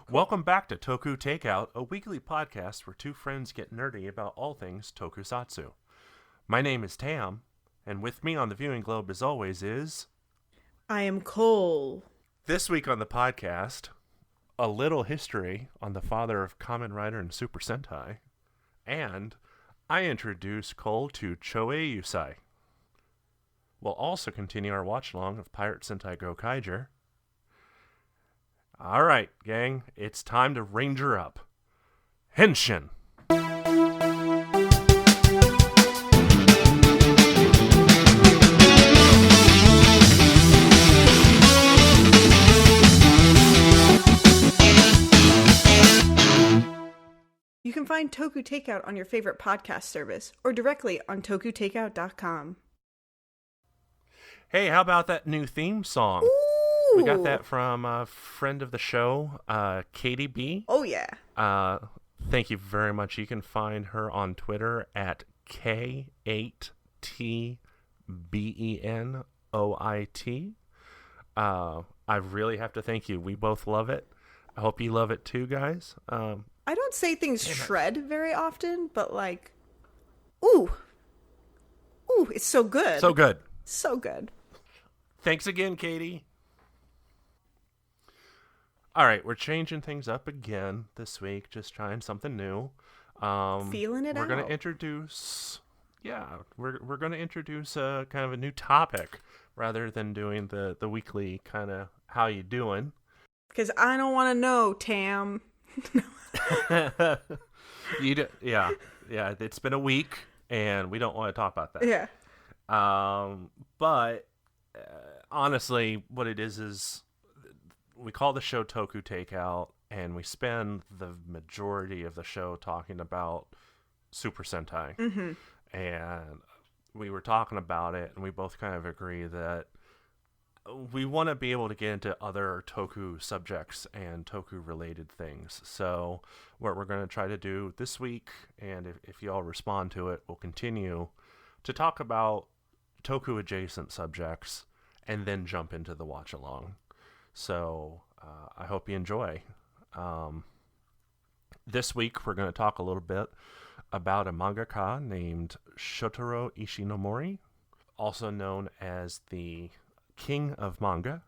Welcome back to Toku Takeout, a weekly podcast where two friends get nerdy about all things Tokusatsu. My name is Tam, and with me on the viewing globe as always is... I am Cole. This week on the podcast, a little history on the father of Kamen Rider and Super Sentai, and I introduce Cole to Choei Yusai. We'll also continue our watch-along of Pirate Sentai Gokaiger. Alright, gang, it's time to ranger up. Henshin! You can find Toku Takeout on your favorite podcast service or directly on tokutakeout.com. Hey, how about that new theme song? Ooh! We got that from a friend of the show, Katie B. Oh, yeah. Thank you very much. You can find her on Twitter at K8TBENOIT. I really have to thank you. We both love it. I hope you love it too, guys. I don't say things shred very often, but like, ooh, it's so good. So good. So good. Thanks again, Katie. All right, we're changing things up again this week, just trying something new. Feeling it out. We're going to introduce, we're going to introduce a kind of a new topic rather than doing the weekly kind of how you doing. Because I don't want to know, Tam. Yeah, it's been a week, and we don't want to talk about that. Yeah. But honestly, what it is we call the show Toku Takeout, and we spend the majority of the show talking about Super Sentai. Mm-hmm. And we were talking about it, and we both kind of agree that we want to be able to get into other Toku subjects and Toku-related things. So what we're going to try to do this week, and if you all respond to it, we'll continue to talk about Toku-adjacent subjects and then jump into the watch-along. So I hope you enjoy. This week, we're going to talk a little bit about a mangaka named Shotaro Ishinomori, also known as the King of Manga.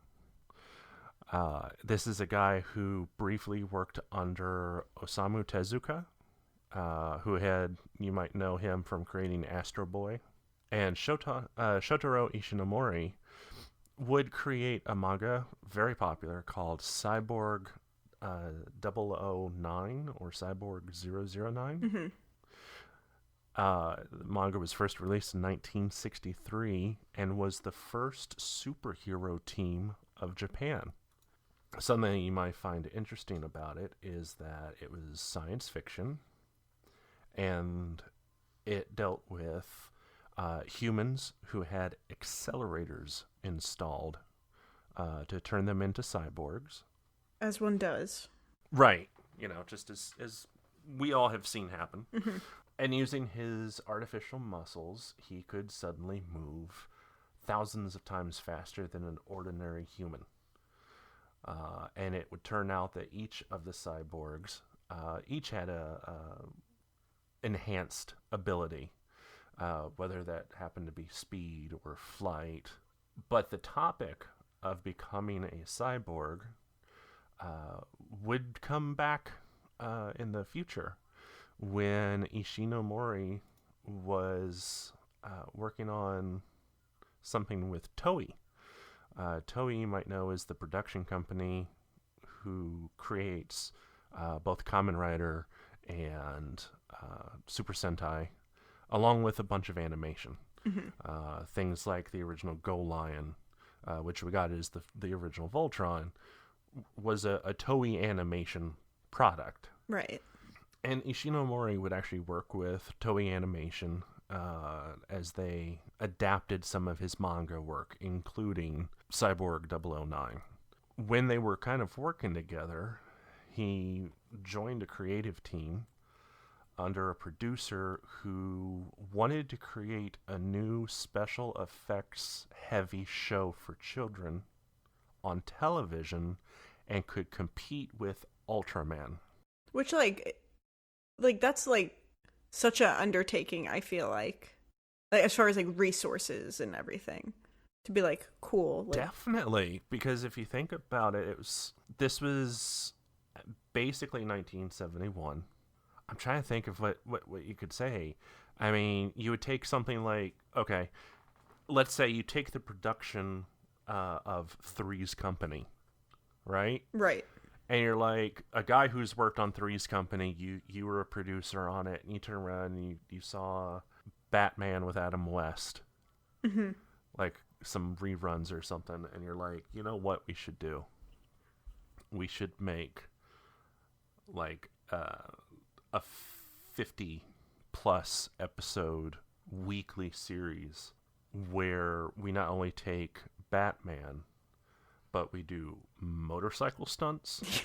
This is a guy who briefly worked under Osamu Tezuka, you might know him from creating Astro Boy. And Shotaro Ishinomori would create a manga very popular called Cyborg 009 or Cyborg 009. Mm-hmm. The manga was first released in 1963 and was the first superhero team of Japan. Something you might find interesting about it is that it was science fiction, and it dealt with humans who had accelerators installed to turn them into cyborgs. As one does. Right. Just as we all have seen happen. Mm-hmm. And using his artificial muscles, he could suddenly move thousands of times faster than an ordinary human. And it would turn out that each of the cyborgs, each had a enhanced ability, whether that happened to be speed or flight. But the topic of becoming a cyborg would come back in the future, when Ishinomori was working on something with Toei. Toei, you might know, is the production company who creates both Kamen Rider and Super Sentai, along with a bunch of animation. Mm-hmm. Things like the original Go Lion, which we got as the original Voltron, was a Toei animation product. Right. And Ishinomori would actually work with Toei Animation as they adapted some of his manga work, including Cyborg 009. When they were kind of working together, he joined a creative team under a producer who wanted to create a new special effects heavy show for children on television and could compete with Ultraman. Which, that's, like, such a undertaking, I feel like. Like, as far as, like, resources and everything. To be, like, cool. Like... Definitely. Because if you think about it, this was basically 1971. I'm trying to think of what you could say. I mean, you would take something like, okay, let's say you take the production of Three's Company, right? Right. And you're like, a guy who's worked on Three's Company, you were a producer on it, and you turn around and you saw Batman with Adam West. Mm-hmm. Like some reruns or something, and you're like, you know what we should do? We should make like a 50-plus episode weekly series where we not only take Batman, but we do motorcycle stunts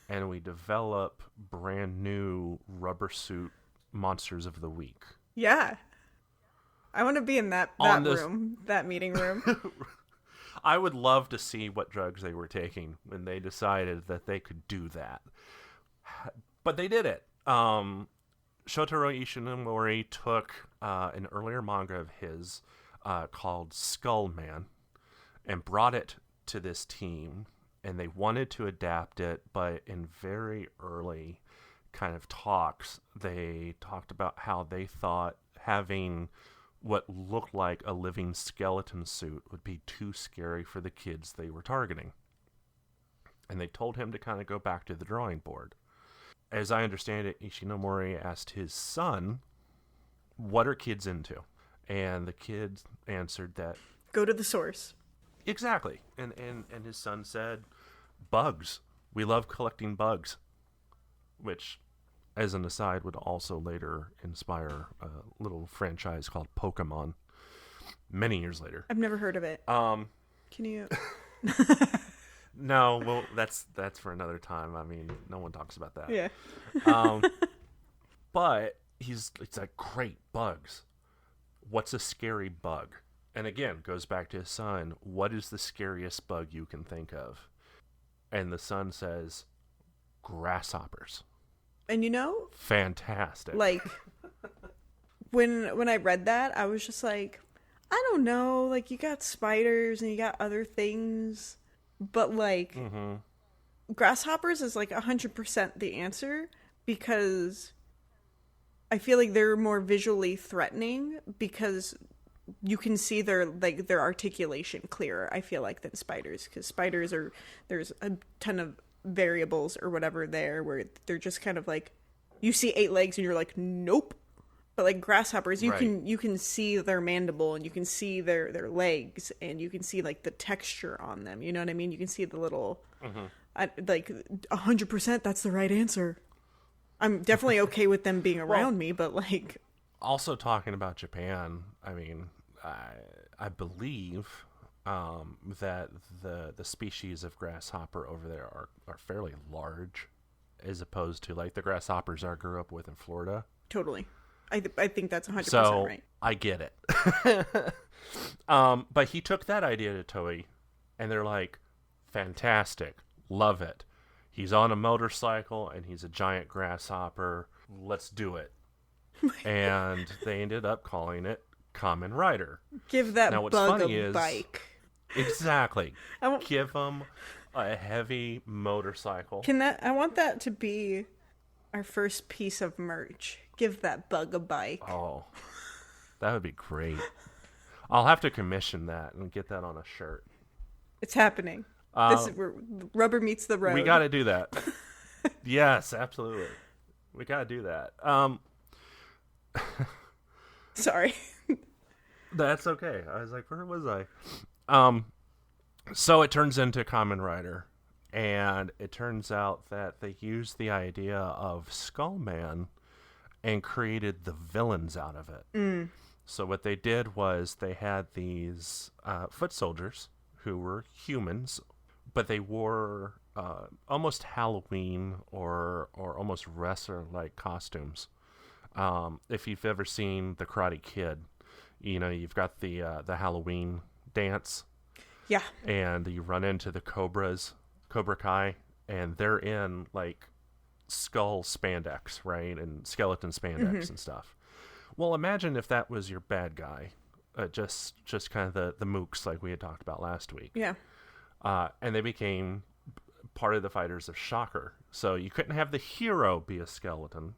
and we develop brand new rubber suit monsters of the week. Yeah. I want to be in that room, that meeting room. I would love to see what drugs they were taking when they decided that they could do that. But they did it. Shotaro Ishinomori took an earlier manga of his called Skullman and brought it to this team, and they wanted to adapt it, but in very early kind of talks, they talked about how they thought having what looked like a living skeleton suit would be too scary for the kids they were targeting. And they told him to kind of go back to the drawing board. As I understand it, Ishinomori asked his son, what are kids into? And the kid answered that... Go to the source. Exactly. And his son said, bugs. We love collecting bugs. Which, as an aside, would also later inspire a little franchise called Pokemon many years later. I've never heard of it. Can you... No, well, that's for another time. I mean, no one talks about that. Yeah. But it's like, great, bugs. What's a scary bug? And again, goes back to his son. What is the scariest bug you can think of? And the son says, grasshoppers. And you know, fantastic. Like, when I read that, I was just like, I don't know. Like, you got spiders and you got other things, but like, grasshoppers is like 100% the answer, because I feel like they're more visually threatening because you can see their articulation clearer, I feel like, than spiders, because spiders there's a ton of variables or whatever there where they're just kind of like, you see 8 legs and you're like, nope. But like grasshoppers, you can see their mandible and you can see their legs and you can see like the texture on them. You know what I mean? You can see the little, like 100%. That's the right answer. I'm definitely okay with them being around me, but like. Also talking about Japan, I mean, I believe that the species of grasshopper over there are fairly large, as opposed to like the grasshoppers I grew up with in Florida. Totally. I think that's 100% so, right. I get it. But he took that idea to Toei, and they're like, fantastic, love it. He's on a motorcycle, and he's a giant grasshopper. Let's do it. And they ended up calling it Kamen Rider. Give that now, what's bug funny a is, bike. Exactly. Give him a heavy motorcycle. I want that to be our first piece of merch. Give that bug a bike. Oh, that would be great. I'll have to commission that and get that on a shirt. It's happening. This is where rubber meets the road. We got to do that. Yes, absolutely. We got to do that. Sorry. That's okay. I was like, where was I? So it turns into Kamen Rider, and it turns out that they used the idea of Skullman and created the villains out of it. So what they did was they had these foot soldiers who were humans, but they wore almost Halloween or almost wrestler-like costumes. If you've ever seen The Karate Kid, you know, you've got the Halloween dance. Yeah. And you run into the Cobra Kai, and they're in like skull spandex, right, and skeleton spandex and stuff. Well, imagine if that was your bad guy, just kind of the mooks like we had talked about last week. Yeah. And they became part of the fighters of Shocker. So you couldn't have the hero be a skeleton,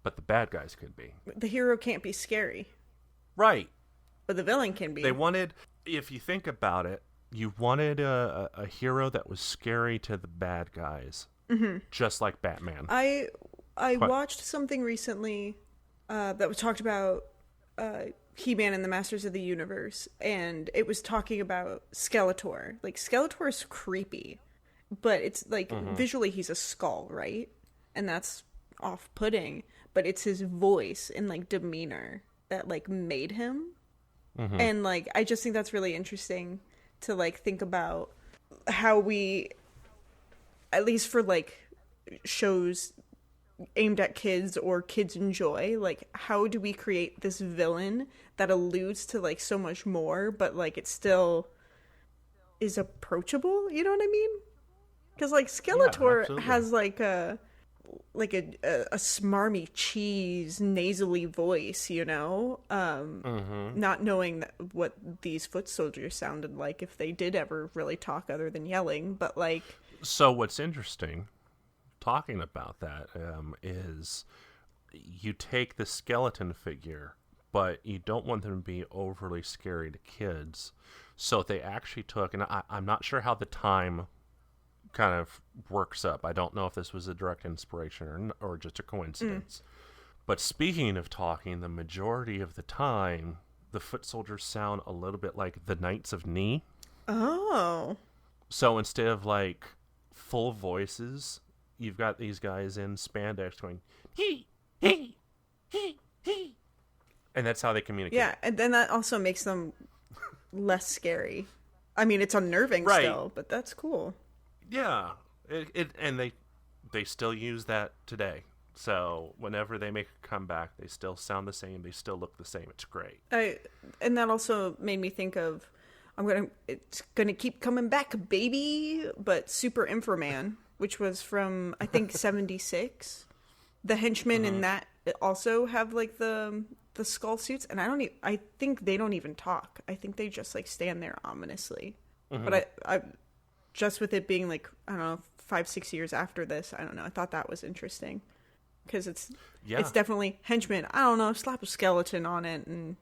but the bad guys could be. The hero can't be scary. Right. But the villain can be. They wanted, if you think about it, you wanted a hero that was scary to the bad guys, just like Batman. I watched something recently that was talked about He-Man and the Masters of the Universe, and it was talking about Skeletor. Like, Skeletor is creepy, but it's like visually he's a skull, right? And that's off-putting, but it's his voice and like demeanor that like made him. And like I just think that's really interesting to like think about how we, at least for like shows aimed at kids or kids enjoy, like how do we create this villain that alludes to like so much more, but like it still is approachable, you know what I mean? Because like Skeletor has like a smarmy cheese nasally voice, you know, not knowing what these foot soldiers sounded like if they did ever really talk other than yelling, but like. So what's interesting talking about that is you take the skeleton figure, but you don't want them to be overly scary to kids. So they actually took, and I'm not sure how the time kind of works up. I don't know if this was a direct inspiration or just a coincidence. But speaking of talking, the majority of the time, the foot soldiers sound a little bit like the Knights of Ni. Oh. So instead of like full voices, you've got these guys in spandex going, hee, hee, hee, hee. And that's how they communicate. Yeah, and then that also makes them less scary. I mean, it's unnerving still, but that's cool. Yeah, and they still use that today. So whenever they make a comeback, they still sound the same. They still look the same. It's great. And that also made me think of, it's gonna keep coming back, baby. But Super Inframan, which was from I think '76. The henchmen in that also have like the skull suits, and I think they don't even talk. I think they just like stand there ominously. But I just with it being like, I don't know, 5-6 years after this, I don't know, I thought that was interesting because it's definitely henchmen. I don't know, slap a skeleton on it and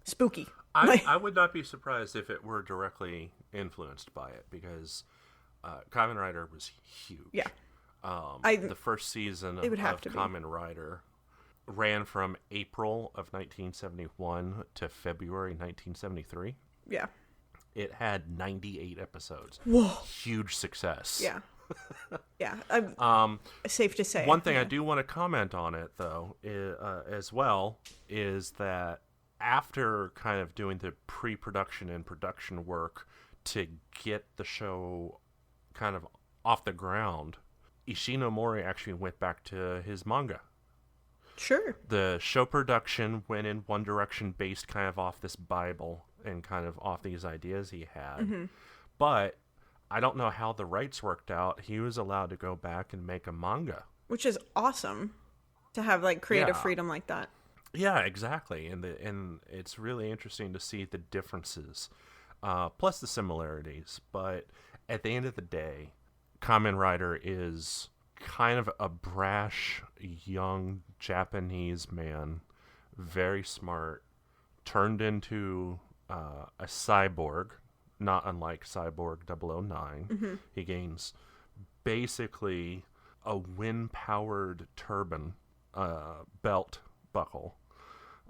spooky. I would not be surprised if it were directly influenced by it, because Kamen Rider was huge. Yeah. The first season of Kamen Rider ran from April of 1971 to February 1973. Yeah. It had 98 episodes. Whoa. Huge success. Yeah. Yeah. Safe to say. One thing I do want to comment on it, though, as well, is that after kind of doing the pre-production and production work to get the show kind of off the ground, Ishinomori actually went back to his manga. Sure. The show production went in one direction based kind of off this Bible and kind of off these ideas he had. But I don't know how the rights worked out. He was allowed to go back and make a manga. Which is awesome to have like creative freedom like that. Yeah, exactly. And it's really interesting to see the differences, plus the similarities. But at the end of the day, Kamen Rider is kind of a brash, young Japanese man, very smart, turned into a cyborg, not unlike Cyborg 009. He gains basically a wind-powered turban belt buckle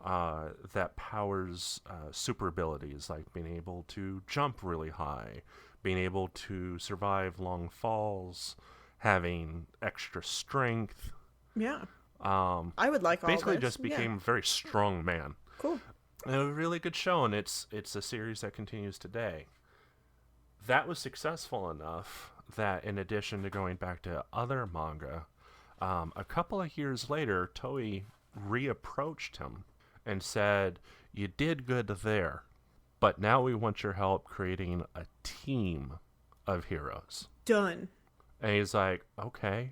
that powers super abilities like being able to jump really high, being able to survive long falls, having extra strength. Yeah. I would like all basically this. Just became a very strong man. Cool. And a really good show, and it's a series that continues today. That was successful enough that in addition to going back to other manga, a couple of years later, Toei reapproached him and said, "You did good there, but now we want your help creating a team of heroes." Done. And he's like, okay,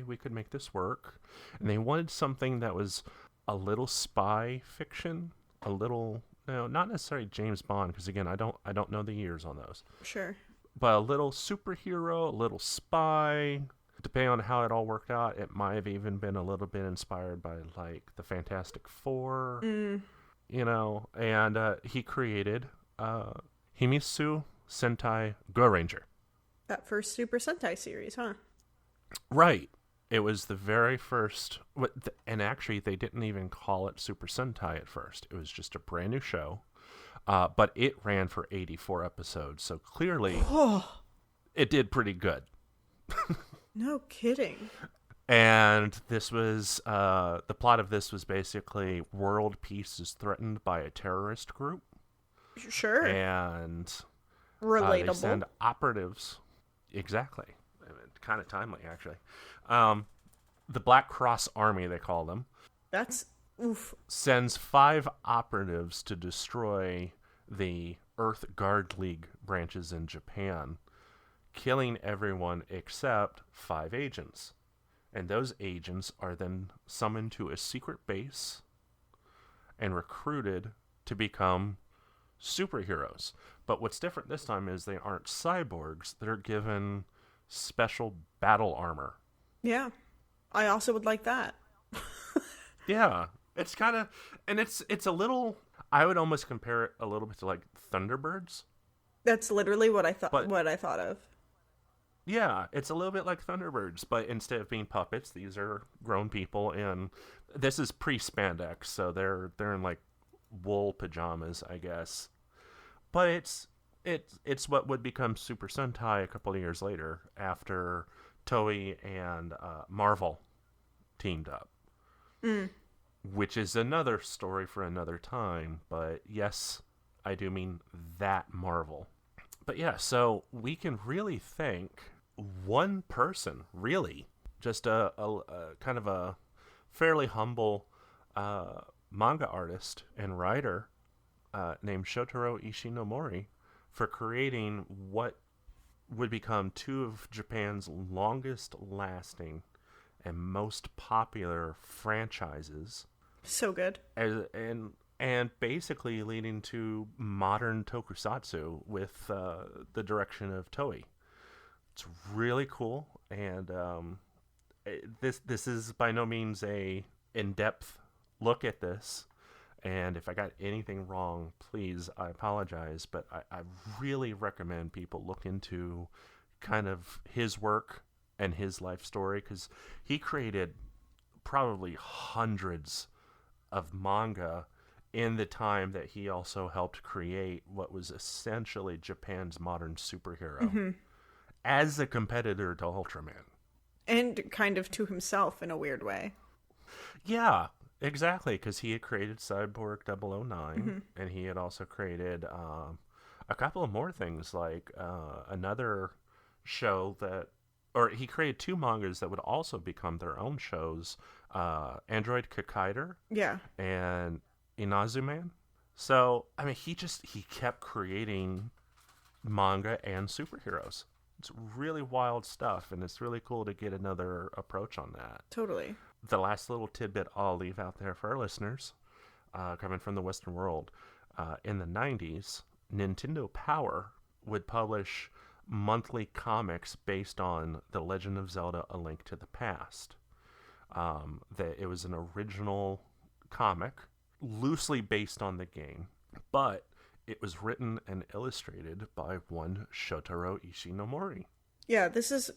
we could make this work. And they wanted something that was a little spy fiction, a little, not necessarily James Bond, because again, I don't know the years on those. Sure. But a little superhero, a little spy. Depending on how it all worked out, it might have even been a little bit inspired by like the Fantastic Four, and he created Himisu Sentai Go Ranger. That first Super Sentai series, huh? Right. It was the very first, and actually they didn't even call it Super Sentai at first. It was just a brand new show, but it ran for 84 episodes, so clearly it did pretty good. No kidding. And this was, the plot of this was basically world peace is threatened by a terrorist group. Sure. And relatable. They send operatives. Exactly. Kind of timely, actually. The Black Cross Army, they call them. That's oof. Sends 5 operatives to destroy the Earth Guard League branches in Japan, killing everyone except 5 agents. And those agents are then summoned to a secret base and recruited to become superheroes. But what's different this time is they aren't cyborgs. They're given special battle armor. Yeah. I also would like that. Yeah. It's kind of, and it's a little, I would almost compare it a little bit to like Thunderbirds. That's literally what I thought of. Yeah, it's a little bit like Thunderbirds, but instead of being puppets, these are grown people, and this is pre-spandex, so they're in like wool pajamas, I guess. But it's what would become Super Sentai a couple of years later after Toei and Marvel teamed up. Which is another story for another time, but yes, I do mean that Marvel. But yeah, so we can really thank one person, really, just a kind of a fairly humble manga artist and writer named Shotaro Ishinomori for creating what would become 2 of Japan's longest lasting and most popular franchises. So good. And basically leading to modern tokusatsu with the direction of Toei. It's really cool, and this is by no means a in-depth look at this. And if I got anything wrong, please, I apologize. But I really recommend people look into kind of his work and his life story, because he created probably hundreds of manga in the time that he also helped create what was essentially Japan's modern superhero as a competitor to Ultraman. And kind of to himself in a weird way. Yeah, exactly, because he had created Cyborg 009, and he had also created a couple of more things, like another show that, or he created 2 mangas that would also become their own shows, Android Gokaiger and Inazuman. So, I mean, he kept creating manga and superheroes. It's really wild stuff, and it's really cool to get another approach on that. Totally. The last little tidbit I'll leave out there for our listeners, coming from the Western world, in the 90s, Nintendo Power would publish monthly comics based on The Legend of Zelda: A Link to the Past. That it was an original comic, loosely based on the game, but it was written and illustrated by one Shotaro Ishinomori. Yeah, this is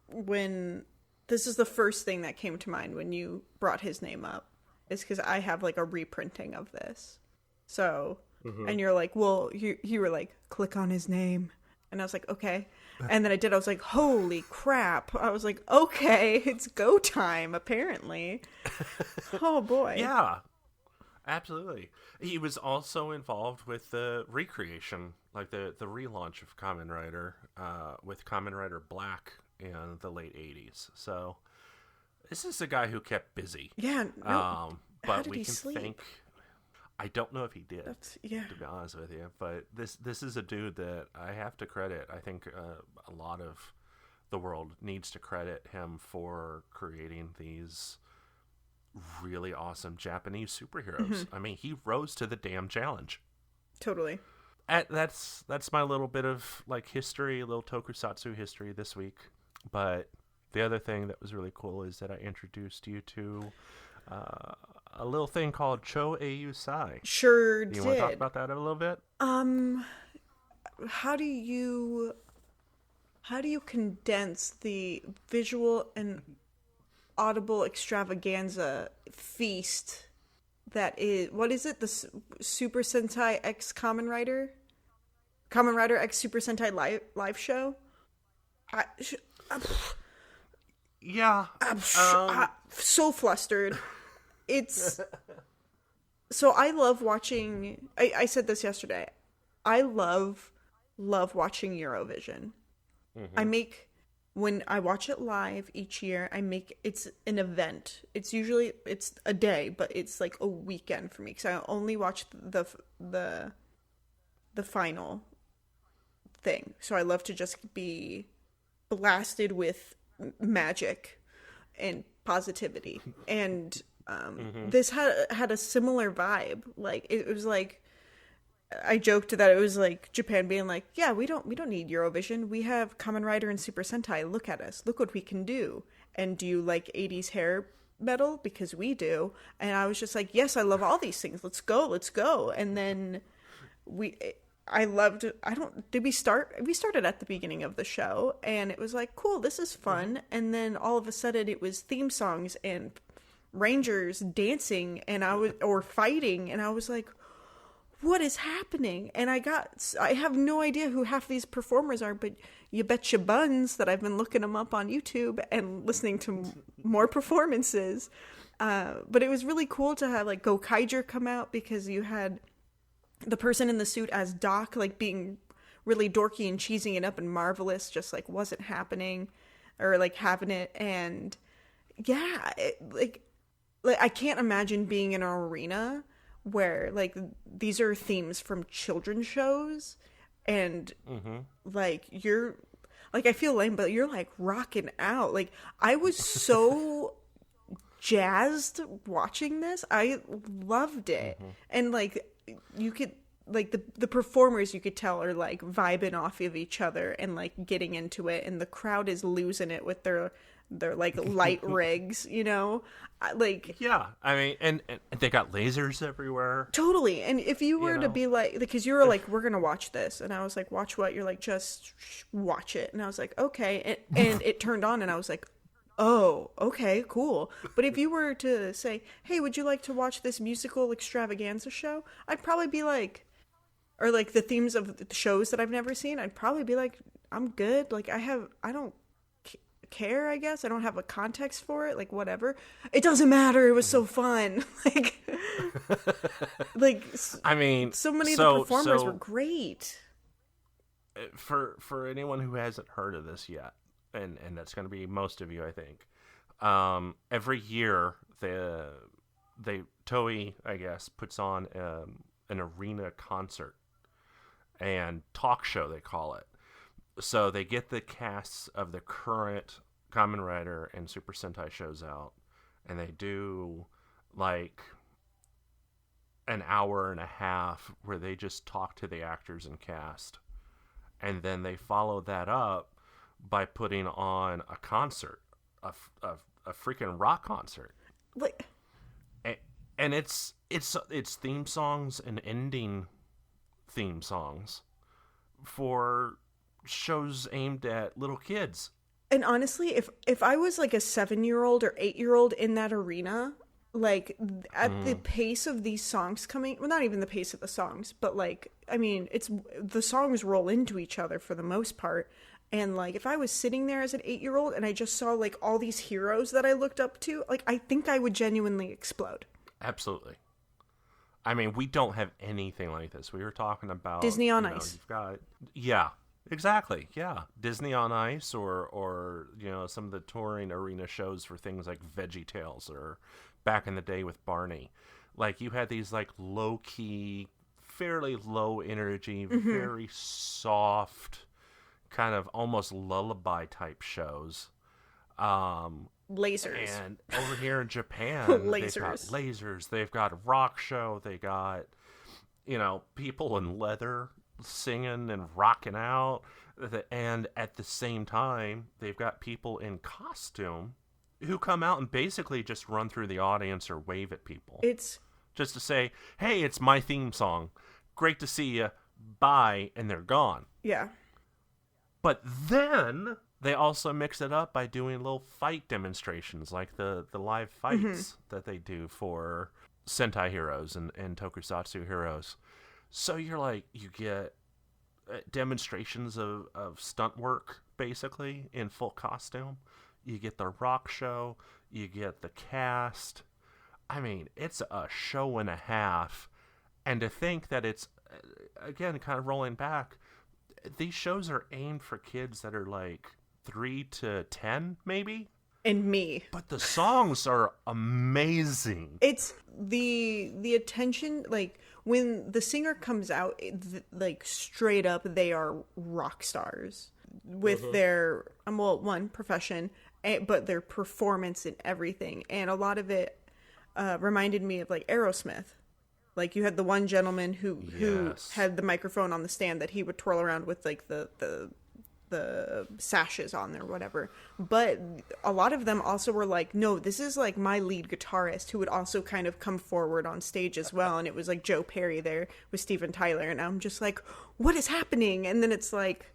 the first thing that came to mind when you brought his name up, is because I have like a reprinting of this. So, and you're like, well, you were like, click on his name. And I was like, okay. And then I did. I was like, holy crap. I was like, okay, it's go time, apparently. Oh, boy. Yeah, absolutely. He was also involved with the recreation, like the relaunch of Kamen Rider, with Kamen Rider Black in the late 80s. So this is a guy who kept busy. Yeah. No, but we can thank... I don't know if he did, to be honest with you. But this is a dude that I have to credit. I think a lot of the world needs to credit him for creating these really awesome Japanese superheroes. I mean, he rose to the damn challenge. Totally. That's my little bit of like history, a little tokusatsu history this week. But the other thing that was really cool is that I introduced you to a little thing called Cho Eiyu Sai. Sure do did. You want to talk about that a little bit? How do you condense the visual and audible extravaganza feast that is, what is it, the Super Sentai X Kamen Rider X Super Sentai live show? Yeah. I'm so flustered. It's so I love watching. I said this yesterday. I love watching Eurovision. When I watch it live each year, it's an event. It's usually a day, but it's like a weekend for me because I only watch the final thing. So I love to just be blasted with magic and positivity. And this had a similar vibe. Like it was like, I joked that it was like Japan being like, yeah, we don't need Eurovision. We have Kamen Rider and Super Sentai. Look at us. Look what we can do. And do you like 80s hair metal? Because we do. And I was just like, yes, I love all these things. Let's go. And then we started at the beginning of the show and it was like, cool, this is fun. And then all of a sudden it was theme songs and rangers dancing or fighting. And I was like, what is happening? And I have no idea who half these performers are, but you betcha buns that I've been looking them up on YouTube and listening to more performances. But it was really cool to have like Gokaiger come out because you had the person in the suit as Doc, like being really dorky and cheesing it up and marvelous, just like wasn't happening or like having it. And yeah, like I can't imagine being in an arena where like these are themes from children's shows and like you're like, I feel lame, but you're like rocking out. Like I was so jazzed watching this. I loved it. And like you could like the performers, you could tell, are like vibing off of each other and like getting into it, and the crowd is losing it with their like light rigs, you know? Like, yeah, I mean, and they got lasers everywhere. Totally. And if you were to be like, because you were like, we're gonna watch this, and I was like, watch what? You're like, just watch it. And I was like, okay. And it turned on, and I was like, oh, okay, cool. But if you were to say, hey, would you like to watch this musical extravaganza show? I'd probably be like, or like the themes of the shows that I've never seen, I'd probably be like, I'm good. Like I don't care, I guess. I don't have a context for it, like whatever. It doesn't matter. It was so fun. like I mean, so many of the performers were great. For anyone who hasn't heard of this yet, and that's going to be most of you, I think. Every year Toei, I guess, puts on an arena concert and talk show, they call it. So they get the casts of the current Kamen Rider and Super Sentai shows out, and they do like an hour and a half where they just talk to the actors and cast. And then they follow that up by putting on a concert, a freaking rock concert. Like, and it's theme songs and ending theme songs for shows aimed at little kids. And honestly, if I was like a 7-year-old or 8-year-old in that arena, like at the pace of these songs coming, well, not even the pace of the songs, but like, I mean, it's the songs roll into each other for the most part. And like, if I was sitting there as an 8-year-old and I just saw like all these heroes that I looked up to, like, I think I would genuinely explode. Absolutely. I mean, we don't have anything like this. We were talking about Disney on Ice. You've got, yeah, exactly. Yeah. Disney on Ice or, some of the touring arena shows for things like Veggie Tales or back in the day with Barney. Like, you had these like low key, fairly low energy, very soft kind of almost lullaby type shows. Lasers. And over here in Japan, they've got lasers. They've got a rock show. They got, people in leather singing and rocking out. And at the same time, they've got people in costume who come out and basically just run through the audience or wave at people. It's just to say, hey, it's my theme song. Great to see you. Bye. And they're gone. Yeah. But then they also mix it up by doing little fight demonstrations, like the live fights that they do for Sentai heroes and Tokusatsu heroes. So you get demonstrations of stunt work, basically, in full costume. You get the rock show. You get the cast. I mean, it's a show and a half. And to think that it's, again, kind of rolling back, these shows are aimed for kids that are like 3 to 10, maybe? And me. But the songs are amazing. It's the attention, like, when the singer comes out, like, straight up, they are rock stars. With their, one, profession, but their performance and everything. And a lot of it reminded me of, like, Aerosmith. Like, you had the one gentleman who had the microphone on the stand that he would twirl around with, like, the sashes on there or whatever. But a lot of them also were like, no, this is, like, my lead guitarist, who would also kind of come forward on stage as well. And it was, like, Joe Perry there with Steven Tyler. And I'm just like, what is happening? And then it's like,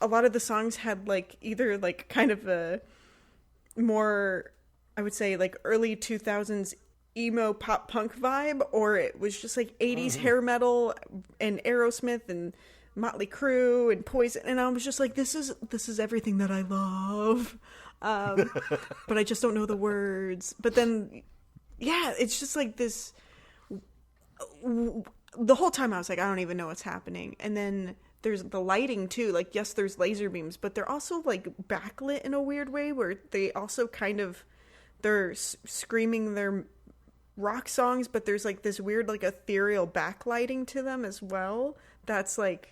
a lot of the songs had, like, either, like, kind of a more, I would say, like, early 2000s emo pop punk vibe, or it was just like 80s hair metal and Aerosmith and Motley Crue and Poison, and I was just like, this is everything that I love, but I just don't know the words. But then, yeah, it's just like this. The whole time I was like, I don't even know what's happening. And then there's the lighting too. Like, yes, there's laser beams, but they're also like backlit in a weird way, where they also kind of they're screaming their rock songs, but there's like this weird like ethereal backlighting to them as well. That's like,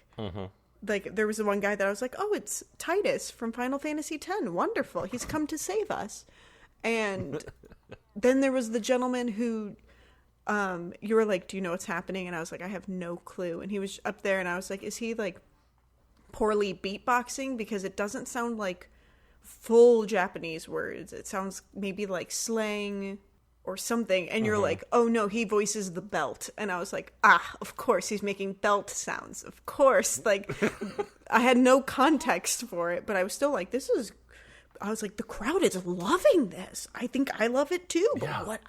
like there was the one guy that I was like, oh, it's Titus from Final Fantasy X. Wonderful, he's come to save us. And then there was the gentleman who, you were like, do you know what's happening? And I was like, I have no clue. And he was up there, and I was like, is he like poorly beatboxing? Because it doesn't sound like full Japanese words. It sounds maybe like slang or something, and you're like, oh no, he voices the belt. And I was like, of course he's making belt sounds, of course. Like, I had no context for it, but I was still like, I was like, the crowd is loving this. I think I love it too, but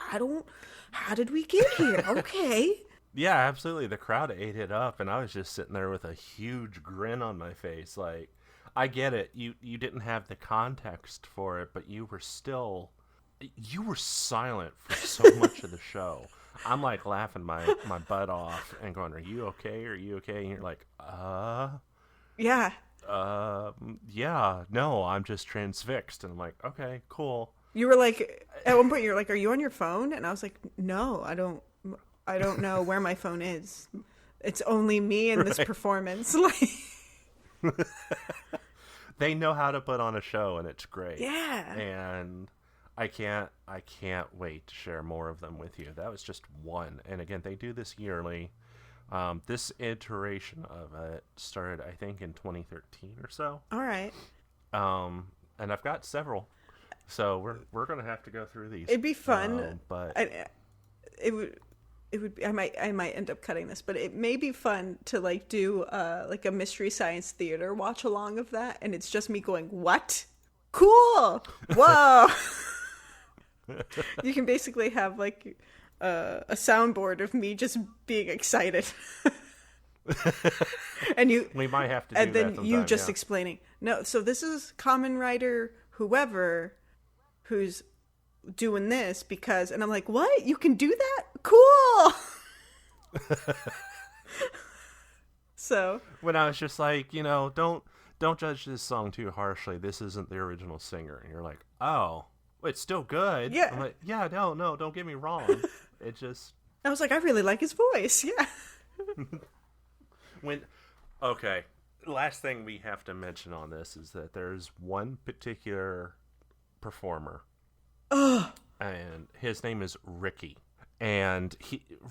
how did we get here? Okay. Yeah, absolutely. The crowd ate it up, and I was just sitting there with a huge grin on my face. Like, I get it. You didn't have the context for it, but you were silent for so much of the show. I'm like laughing my butt off and going, are you okay? Are you okay? And you're like, yeah. Yeah, no, I'm just transfixed. And I'm like, okay, cool. You were like, at one point you're like, are you on your phone? And I was like, no, I don't know where my phone is. It's only me in this performance. Like, they know how to put on a show, and it's great. Yeah. And I can't wait to share more of them with you. That was just one. And again, they do this yearly. This iteration of it started, I think, in 2013 or so. All right. And I've got several. So we're going to have to go through these. It'd be fun. But it would be, I might end up cutting this, but it may be fun to like do like a Mystery Science Theater watch along of that, and it's just me going, what? Cool. Whoa. You can basically have like a soundboard of me just being excited. And we might have to do and then that you just yeah. explaining, no, so this is Kamen Rider whoever who's doing this because, and I'm like, what? You can do that? Cool. So when I was just like, don't judge this song too harshly. This isn't the original singer. And you're like, oh, it's still good. Yeah. I'm like, yeah, no, don't get me wrong. It just, I was like, I really like his voice. Yeah. okay, last thing we have to mention on this is that there's one particular performer, and his name is Ricky. And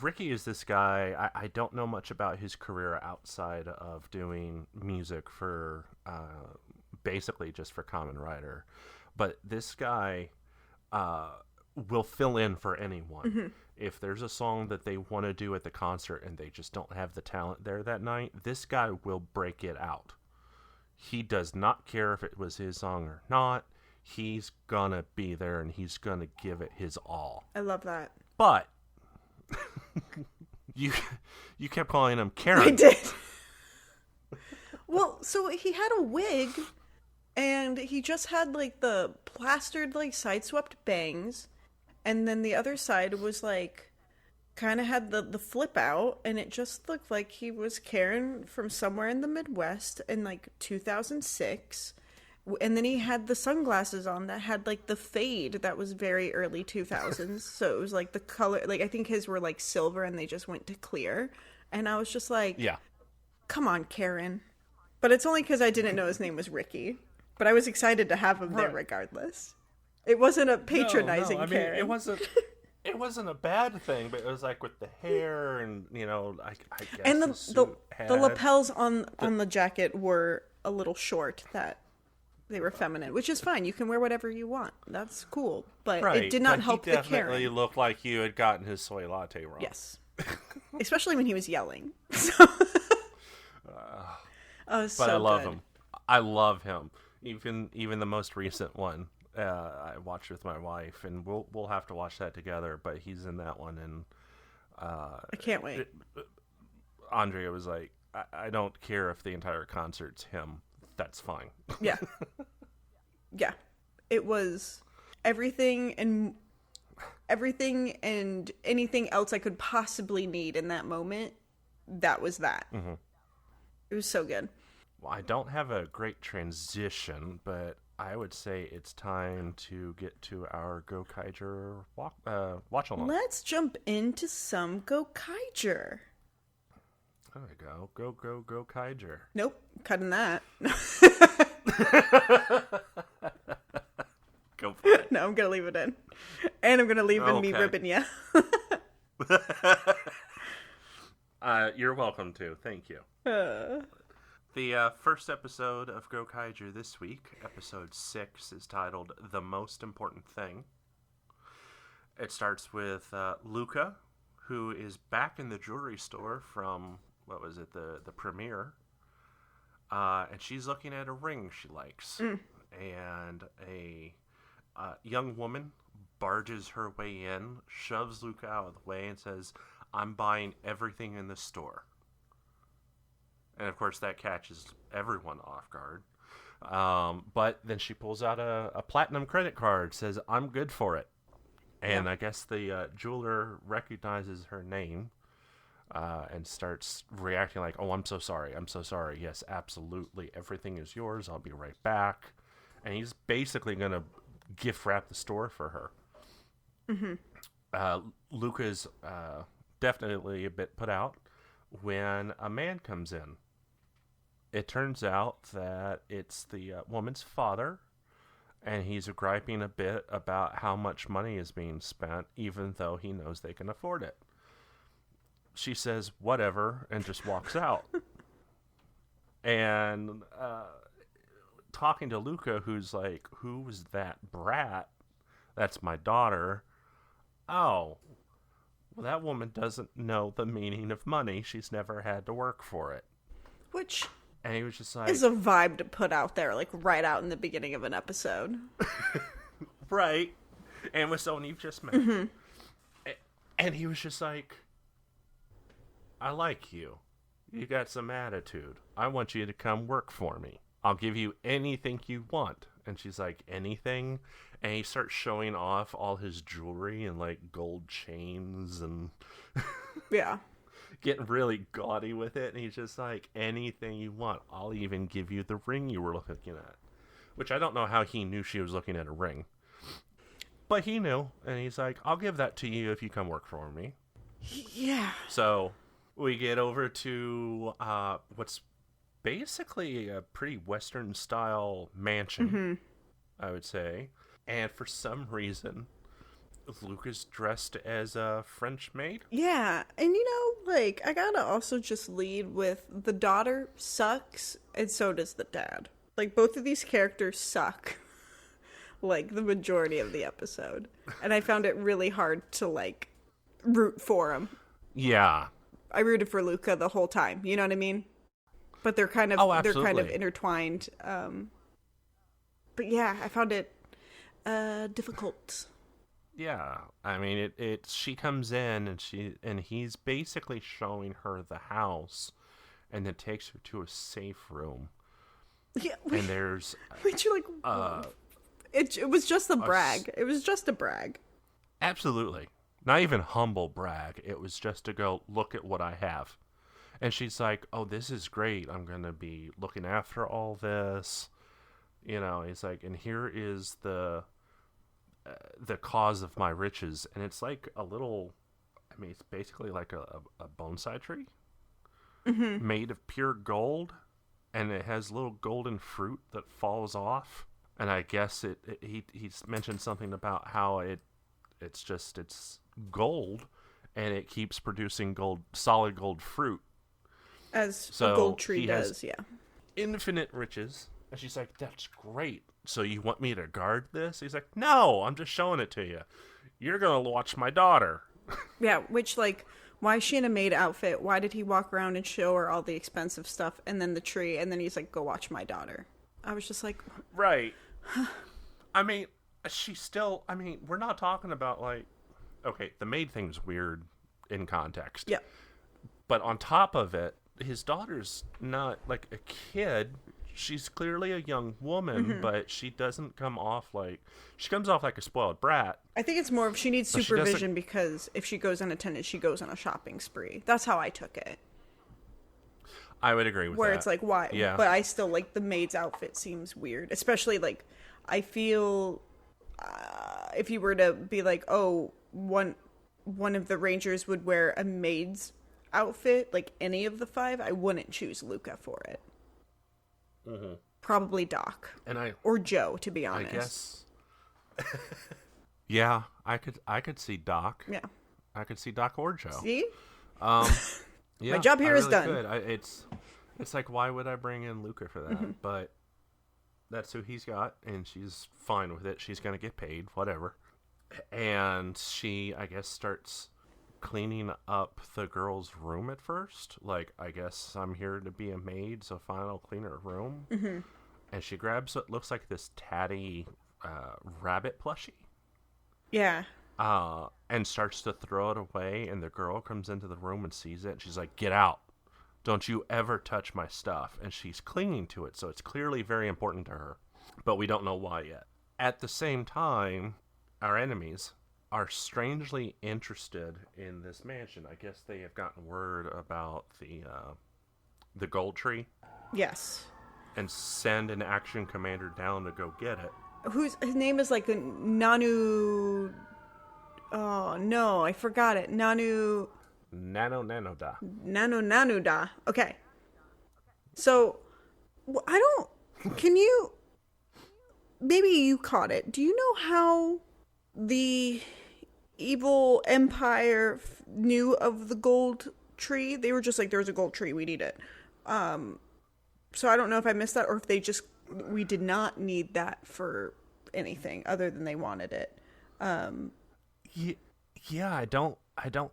Ricky is this guy. I don't know much about his career outside of doing music for basically just for Kamen Rider, but this guy will fill in for anyone. Mm-hmm. If there's a song that they want to do at the concert and they just don't have the talent there that night, this guy will break it out. He does not care if it was his song or not. He's gonna be there and he's gonna give it his all. I love that. But you kept calling him Karen. I did. Well, so he had a wig, and he just had like the plastered like side swept bangs, and then the other side was like kind of had the flip out, and it just looked like he was Karen from somewhere in the Midwest in like 2006. And then he had the sunglasses on that had like the fade that was very early 2000s. So it was like the color, like I think his were like silver and they just went to clear. And I was just like, yeah, come on, Karen. But it's only because I didn't know his name was Ricky. But I was excited to have him there regardless. It wasn't a patronizing no. I mean, Karen. It wasn't a bad thing, but it was like with the hair and, you know, I guess and the lapels on the jacket were a little short, that they were feminine, which is fine. You can wear whatever you want. That's cool. But it did not help the Karen. He definitely looked like you had gotten his soy latte wrong. Yes. Especially when he was yelling. But I love him. I love him. Even the most recent one, I watched with my wife, and we'll have to watch that together. But he's in that one, and I can't wait. Andrea was like, I don't care if the entire concert's him. That's fine. Yeah. Yeah. It was everything and anything else I could possibly need in that moment. That was that. Mm-hmm. It was so good. Well, I don't have a great transition, but I would say it's time to get to our Gokaiger watch along. Let's jump into some Gokaiger. There we go. Go, Gokaiger. Nope. Cutting that. Go for it. No, I'm going to leave it in. And I'm going to leave in me ribbing you. You're welcome to. Thank you. The first episode of Gokaiger this week, episode 6, is titled The Most Important Thing. It starts with Luca, who is back in the jewelry store from, what was it, the premiere. And she's looking at a ring she likes. And a young woman barges her way in, shoves Luca out of the way, and says, "I'm buying everything in the store." And of course that catches everyone off guard. But then she pulls out a platinum credit card, says, "I'm good for it." And I guess the jeweler recognizes her name and starts reacting like, "Oh, I'm so sorry. I'm so sorry. Yes, absolutely. Everything is yours. I'll be right back." And he's basically going to gift wrap the store for her. Mm-hmm. Luca's definitely a bit put out when a man comes in. It turns out that it's the woman's father, and he's griping a bit about how much money is being spent, even though he knows they can afford it. She says, "Whatever," and just walks out. And talking to Luca, who's like, "Who's that brat?" "That's my daughter." "Oh, well, that woman doesn't know the meaning of money. She's never had to work for it." Which... And he was just like... is a vibe to put out there, like, right out in the beginning of an episode. Right. And with someone you've just met. Mm-hmm. And he was just like, "I like you. You got some attitude. I want you to come work for me. I'll give you anything you want." And she's like, "Anything?" And he starts showing off all his jewelry and, like, gold chains and... Yeah. Getting really gaudy with it, and he's just like, "Anything you want. I'll even give you the ring you were looking at." Which I don't know how he knew she was looking at a ring. But he knew, and he's like, "I'll give that to you if you come work for me." Yeah. So we get over to what's basically a pretty Western style mansion, I would say. And for some reason, Luke is dressed as a French maid. Yeah, and like, I gotta also just lead with the daughter sucks, and so does the dad. Like, both of these characters suck, like, the majority of the episode. And I found it really hard to, like, root for them. Yeah. I rooted for Luca the whole time, you know what I mean? But they're kind of intertwined. But yeah, I found it difficult. Yeah, I mean, she comes in and he's basically showing her the house, and then takes her to a safe room. Yeah, and there's which, like, it was just a brag. It was just a brag. Absolutely, not even humble brag. It was just to go, look at what I have, and she's like, "Oh, this is great. I'm gonna be looking after all this." He's like, and here is the cause of my riches, and it's like a little, I mean, it's basically like a bonsai tree made of pure gold, and it has little golden fruit that falls off, and I guess he's mentioned something about how it's gold, and it keeps producing solid gold fruit, as a gold tree does. Yeah, infinite riches. And she's like, "That's great. So you want me to guard this?" He's like, "No, I'm just showing it to you. You're going to watch my daughter." Yeah, which, like, why is she in a maid outfit? Why did he walk around and show her all the expensive stuff and then the tree, and then he's like, "Go watch my daughter"? I was just like... Right. I mean, we're not talking about, like... Okay, the maid thing's weird in context. Yeah. But on top of it, his daughter's not, like, a kid. She's clearly a young woman, but she doesn't come off like... She comes off like a spoiled brat. I think it's more of she needs supervision because if she goes unattended, she goes on a shopping spree. That's how I took it. I would agree with that. Where it's like, why? Yeah. But I still, like, the maid's outfit seems weird. Especially, like, I feel... if you were to be like, oh, one of the Rangers would wear a maid's outfit, like any of the 5, I wouldn't choose Luca for it. Mm-hmm. Probably Doc. Or Joe, to be honest. I guess. Yeah, I could see Doc. Yeah. I could see Doc or Joe. See? Yeah, my job here is done. It's like, why would I bring in Luca for that? Mm-hmm. But that's who he's got, and she's fine with it. She's going to get paid, whatever. And she, I guess, starts cleaning up the girl's room at first. Like, I guess I'm here to be a maid, so fine, I'll clean her room. Mm-hmm. And she grabs what looks like this tatty rabbit plushie. Yeah. And starts to throw it away, and the girl comes into the room and sees it, and she's like, "Get out. Don't you ever touch my stuff." And she's clinging to it, so it's clearly very important to her. But we don't know why yet. At the same time, our enemies are strangely interested in this mansion. I guess they have gotten word about the gold tree. Yes. And send an action commander down to go get it. His name is like Nanu... Oh, no, I forgot it. Nanoda. Nanuda. Okay. So, I don't... Can you... Maybe you caught it. Do you know how the evil empire knew of the gold tree? They were just like, there's a gold tree, we need it. So I don't know if I missed that, or if they just... We did not need that for anything other than they wanted it. Yeah, I don't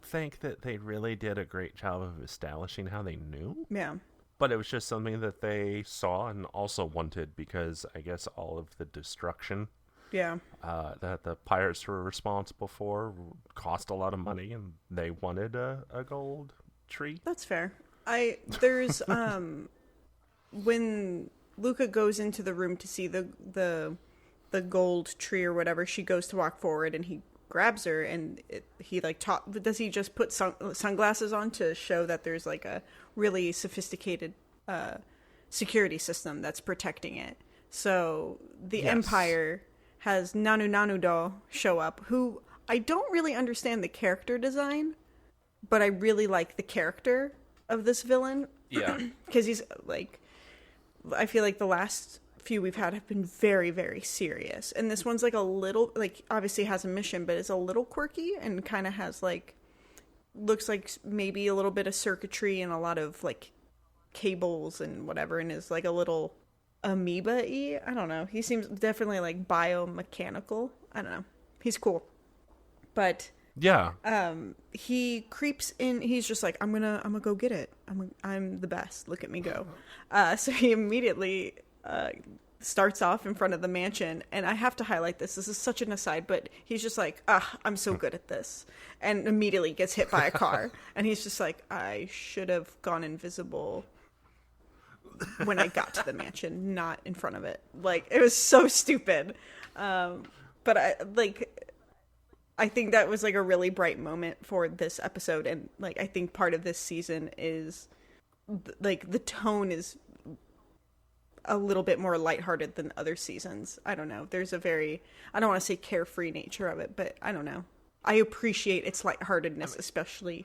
think that they really did a great job of establishing how they knew. Yeah. But it was just something that they saw and also wanted, because I guess all of the destruction that the pirates were responsible for cost a lot of money, and they wanted a gold tree. That's fair. There's when Luca goes into the room to see the gold tree or whatever, she goes to walk forward and he grabs her, and he like does he just put sunglasses on to show that there's like a really sophisticated security system that's protecting it? So the Empire has Nanudo show up, who I don't really understand the character design, but I really like the character of this villain. Yeah. Because he's like, I feel like the last few we've had have been very, very serious. And this one's like a little, like, obviously has a mission, but it's a little quirky and kind of has like, looks like maybe a little bit of circuitry and a lot of like cables and whatever, and is like a little amoeba-y. I don't know. He seems definitely like biomechanical. I don't know. He's cool. But yeah, he creeps in. He's just like, I'm gonna go get it. I'm the best. Look at me go. So he immediately starts off in front of the mansion, and I have to highlight this. This is such an aside, but he's just like, I'm so good at this, and immediately gets hit by a car, and he's just like, I should have gone invisible when I got to the mansion, not in front of it. Like, it was so stupid. But I think that was like a really bright moment for this episode, and like I think part of this season is like the tone is a little bit more lighthearted than other seasons. I don't know. There's a very, I don't want to say carefree nature of it, but I don't know. I appreciate its lightheartedness, especially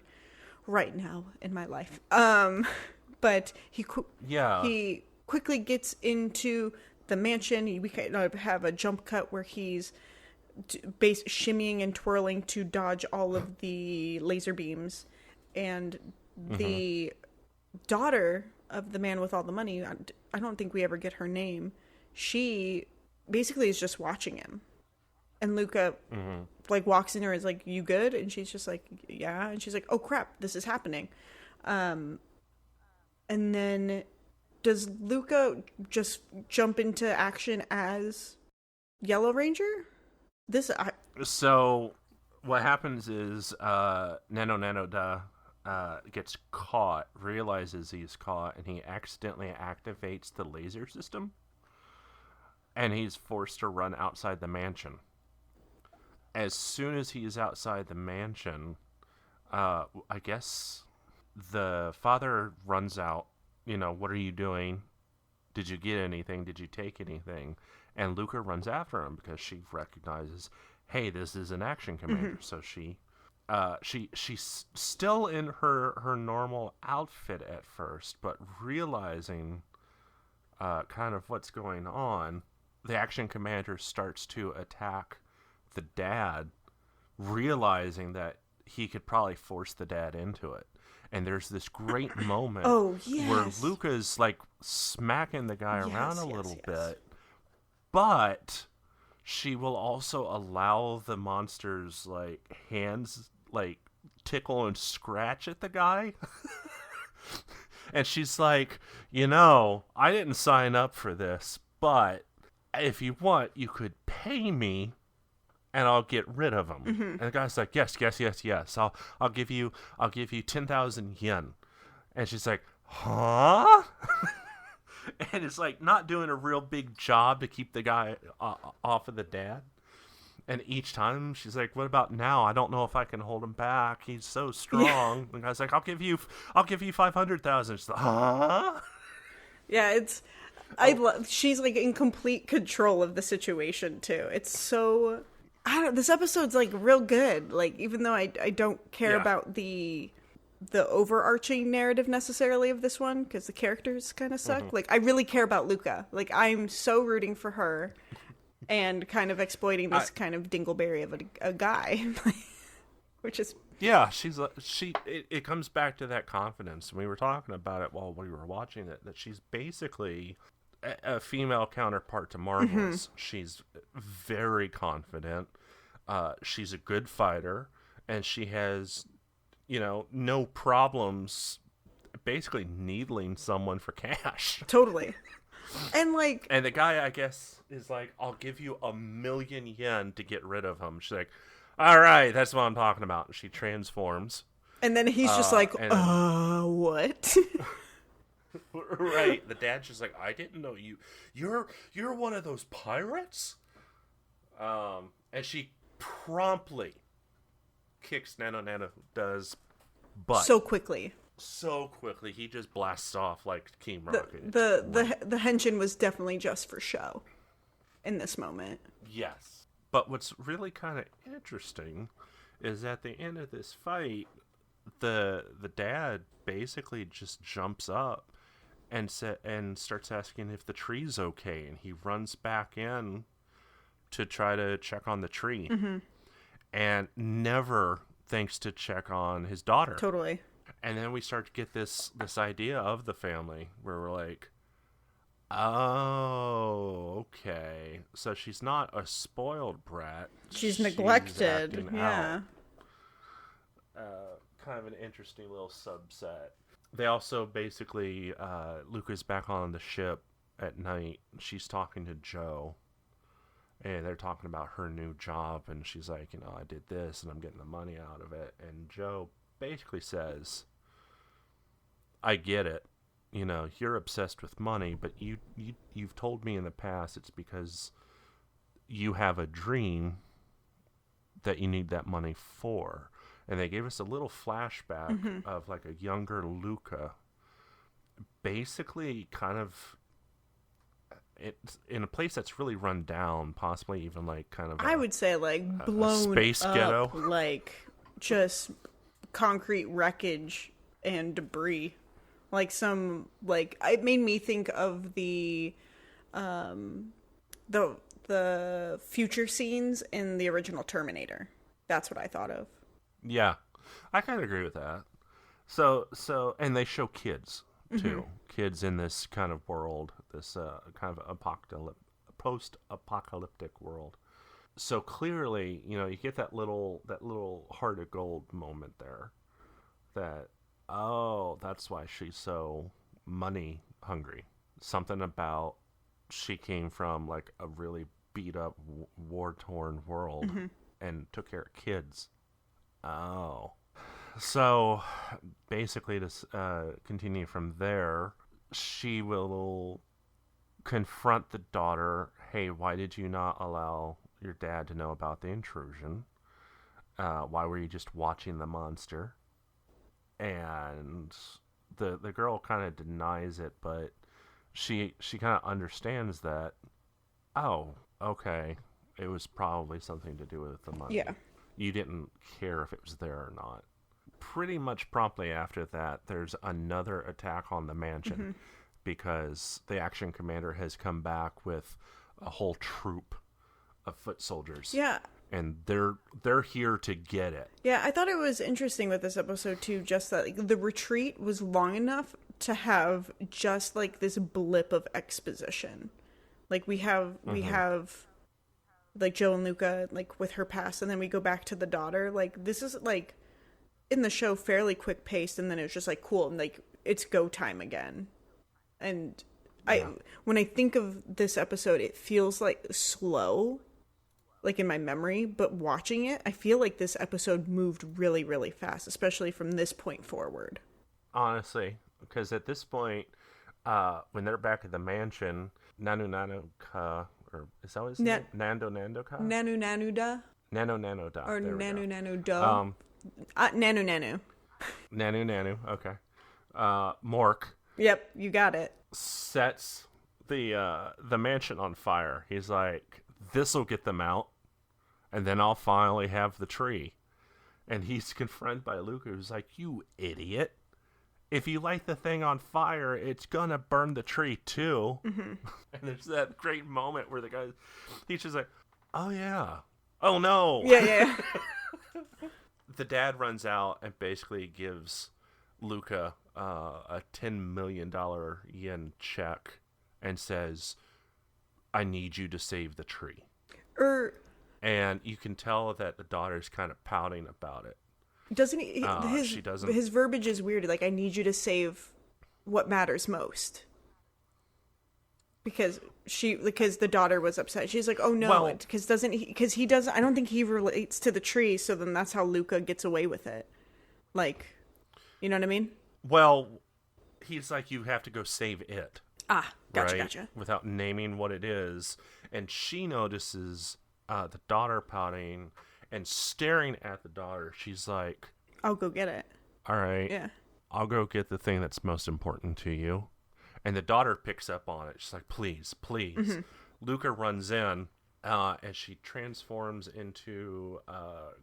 right now in my life. But he quickly gets into the mansion. We kind of have a jump cut where he's shimmying and twirling to dodge all of the laser beams, and the daughter of the man with all the money, I don't think we ever get her name, she basically is just watching him, and Luca like walks in her and is like, you good? And she's just like, yeah. And she's like, oh crap, this is happening. And then does Luca just jump into action as Yellow Ranger? So what happens is Nano gets caught, realizes he's caught, and he accidentally activates the laser system, and he's forced to run outside the mansion. As soon as he's outside the mansion, I guess the father runs out, what are you doing? Did you get anything? Did you take anything? And Luca runs after him because she recognizes, hey, this is an action commander. So she's still in her normal outfit at first, but realizing kind of what's going on, the action commander starts to attack the dad, realizing that he could probably force the dad into it. And there's this great moment where Luca's like smacking the guy around a little bit, but she will also allow the monster's like hands like tickle and scratch at the guy. And she's like, I didn't sign up for this, but if you want, you could pay me and I'll get rid of him. And the guy's like, yes. I'll give you 10,000 yen. And she's like, huh? And it's like not doing a real big job to keep the guy off of the dad. And each time she's like, what about now? I don't know if I can hold him back. He's so strong. The guy's like, I'll give you 500,000. She's like, huh? Yeah, she's like in complete control of the situation too. It's so, this episode's like real good. Like, even though I don't care about the overarching narrative necessarily of this one, because the characters kind of suck. Like, I really care about Luca. Like, I'm so rooting for her and kind of exploiting this kind of dingleberry of a guy. Which is... Yeah, it comes back to that confidence. We were talking about it while we were watching it, that she's basically a female counterpart to Marvelous. She's very confident. She's a good fighter, and she has, no problems basically needling someone for cash. Totally. And the guy, I guess, is like, I'll give you 1,000,000 yen to get rid of him. She's like, all right, that's what I'm talking about. And she transforms. And then he's just like, what? Right. The dad's just like, I didn't know you're one of those pirates? And she promptly kicks Nano's butt. So quickly. He just blasts off like Team Rocket. The henshin was definitely just for show in this moment. Yes. But what's really kind of interesting is at the end of this fight, the dad basically just jumps up and starts asking if the tree's okay, and he runs back in to try to check on the tree, and never thinks to check on his daughter. Totally. And then we start to get this idea of the family where we're like, oh, okay, so she's not a spoiled brat. She's neglected. Acting Yeah. out. Kind of an interesting little subset. They also basically, Luca's back on the ship at night. She's talking to Joe, and they're talking about her new job, and she's like, I did this, and I'm getting the money out of it. And Joe basically says, I get it. You're obsessed with money, but you've told me in the past it's because you have a dream that you need that money for. And they gave us a little flashback of like a younger Luca, basically kind of in a place that's really run down, possibly even like kind of I would say like blown space up, ghetto, like just concrete wreckage and debris. Like it made me think of the future scenes in the original Terminator. That's what I thought of. Yeah, I kind of agree with that. So, and they show kids too, kids in this kind of world, this kind of post-apocalyptic world. So clearly, you get that little heart of gold moment there. That that's why she's so money hungry. Something about she came from like a really beat up, war-torn world and took care of kids. Oh. So, basically, to continue from there, she will confront the daughter. Hey, why did you not allow your dad to know about the intrusion? Why were you just watching the monster? And the girl kind of denies it, but she kind of understands that, oh, okay, it was probably something to do with the money. Yeah. You didn't care if it was there or not. Pretty much promptly after that, there's another attack on the mansion because the action commander has come back with a whole troop of foot soldiers. Yeah. And they're here to get it. Yeah, I thought it was interesting with this episode too, just that like, the retreat was long enough to have just like this blip of exposition. Like we have like Joe and Luca like with her past, and then we go back to the daughter. Like this is like in the show fairly quick paced, and then it's just like cool and like it's go time again. And when I think of this episode, it feels like slow, like in my memory, but watching it, I feel like this episode moved really, really fast, especially from this point forward. Honestly, because at this point, when they're back at the mansion, Nanu Ka, or is that what his name? Nando Ka? Nanu Da? Nano Da. Or Nanu Do. Nanu, okay. Mork. Yep, you got it. Sets the mansion on fire. He's like, this'll get them out, and then I'll finally have the tree. And he's confronted by Luca, who's like, you idiot. If you light the thing on fire, it's gonna burn the tree too. And there's that great moment where he's just like, oh yeah. Oh no. Yeah. The dad runs out and basically gives Luca a $10 million yen check and says, I need you to save the tree. And you can tell that the daughter's kind of pouting about it. Doesn't he? She doesn't. His verbiage is weird. Like, I need you to save what matters most. Because the daughter was upset. She's like, oh no, because he doesn't. I don't think he relates to the tree. So then that's how Luca gets away with it. Like, you know what I mean? Well, he's like, you have to go save it. Gotcha. Without naming what it is, and she notices the daughter pouting and staring at the daughter. She's like, I'll go get it. All right. Yeah. I'll go get the thing that's most important to you. And the daughter picks up on it. She's like, please. Luca runs in as she transforms into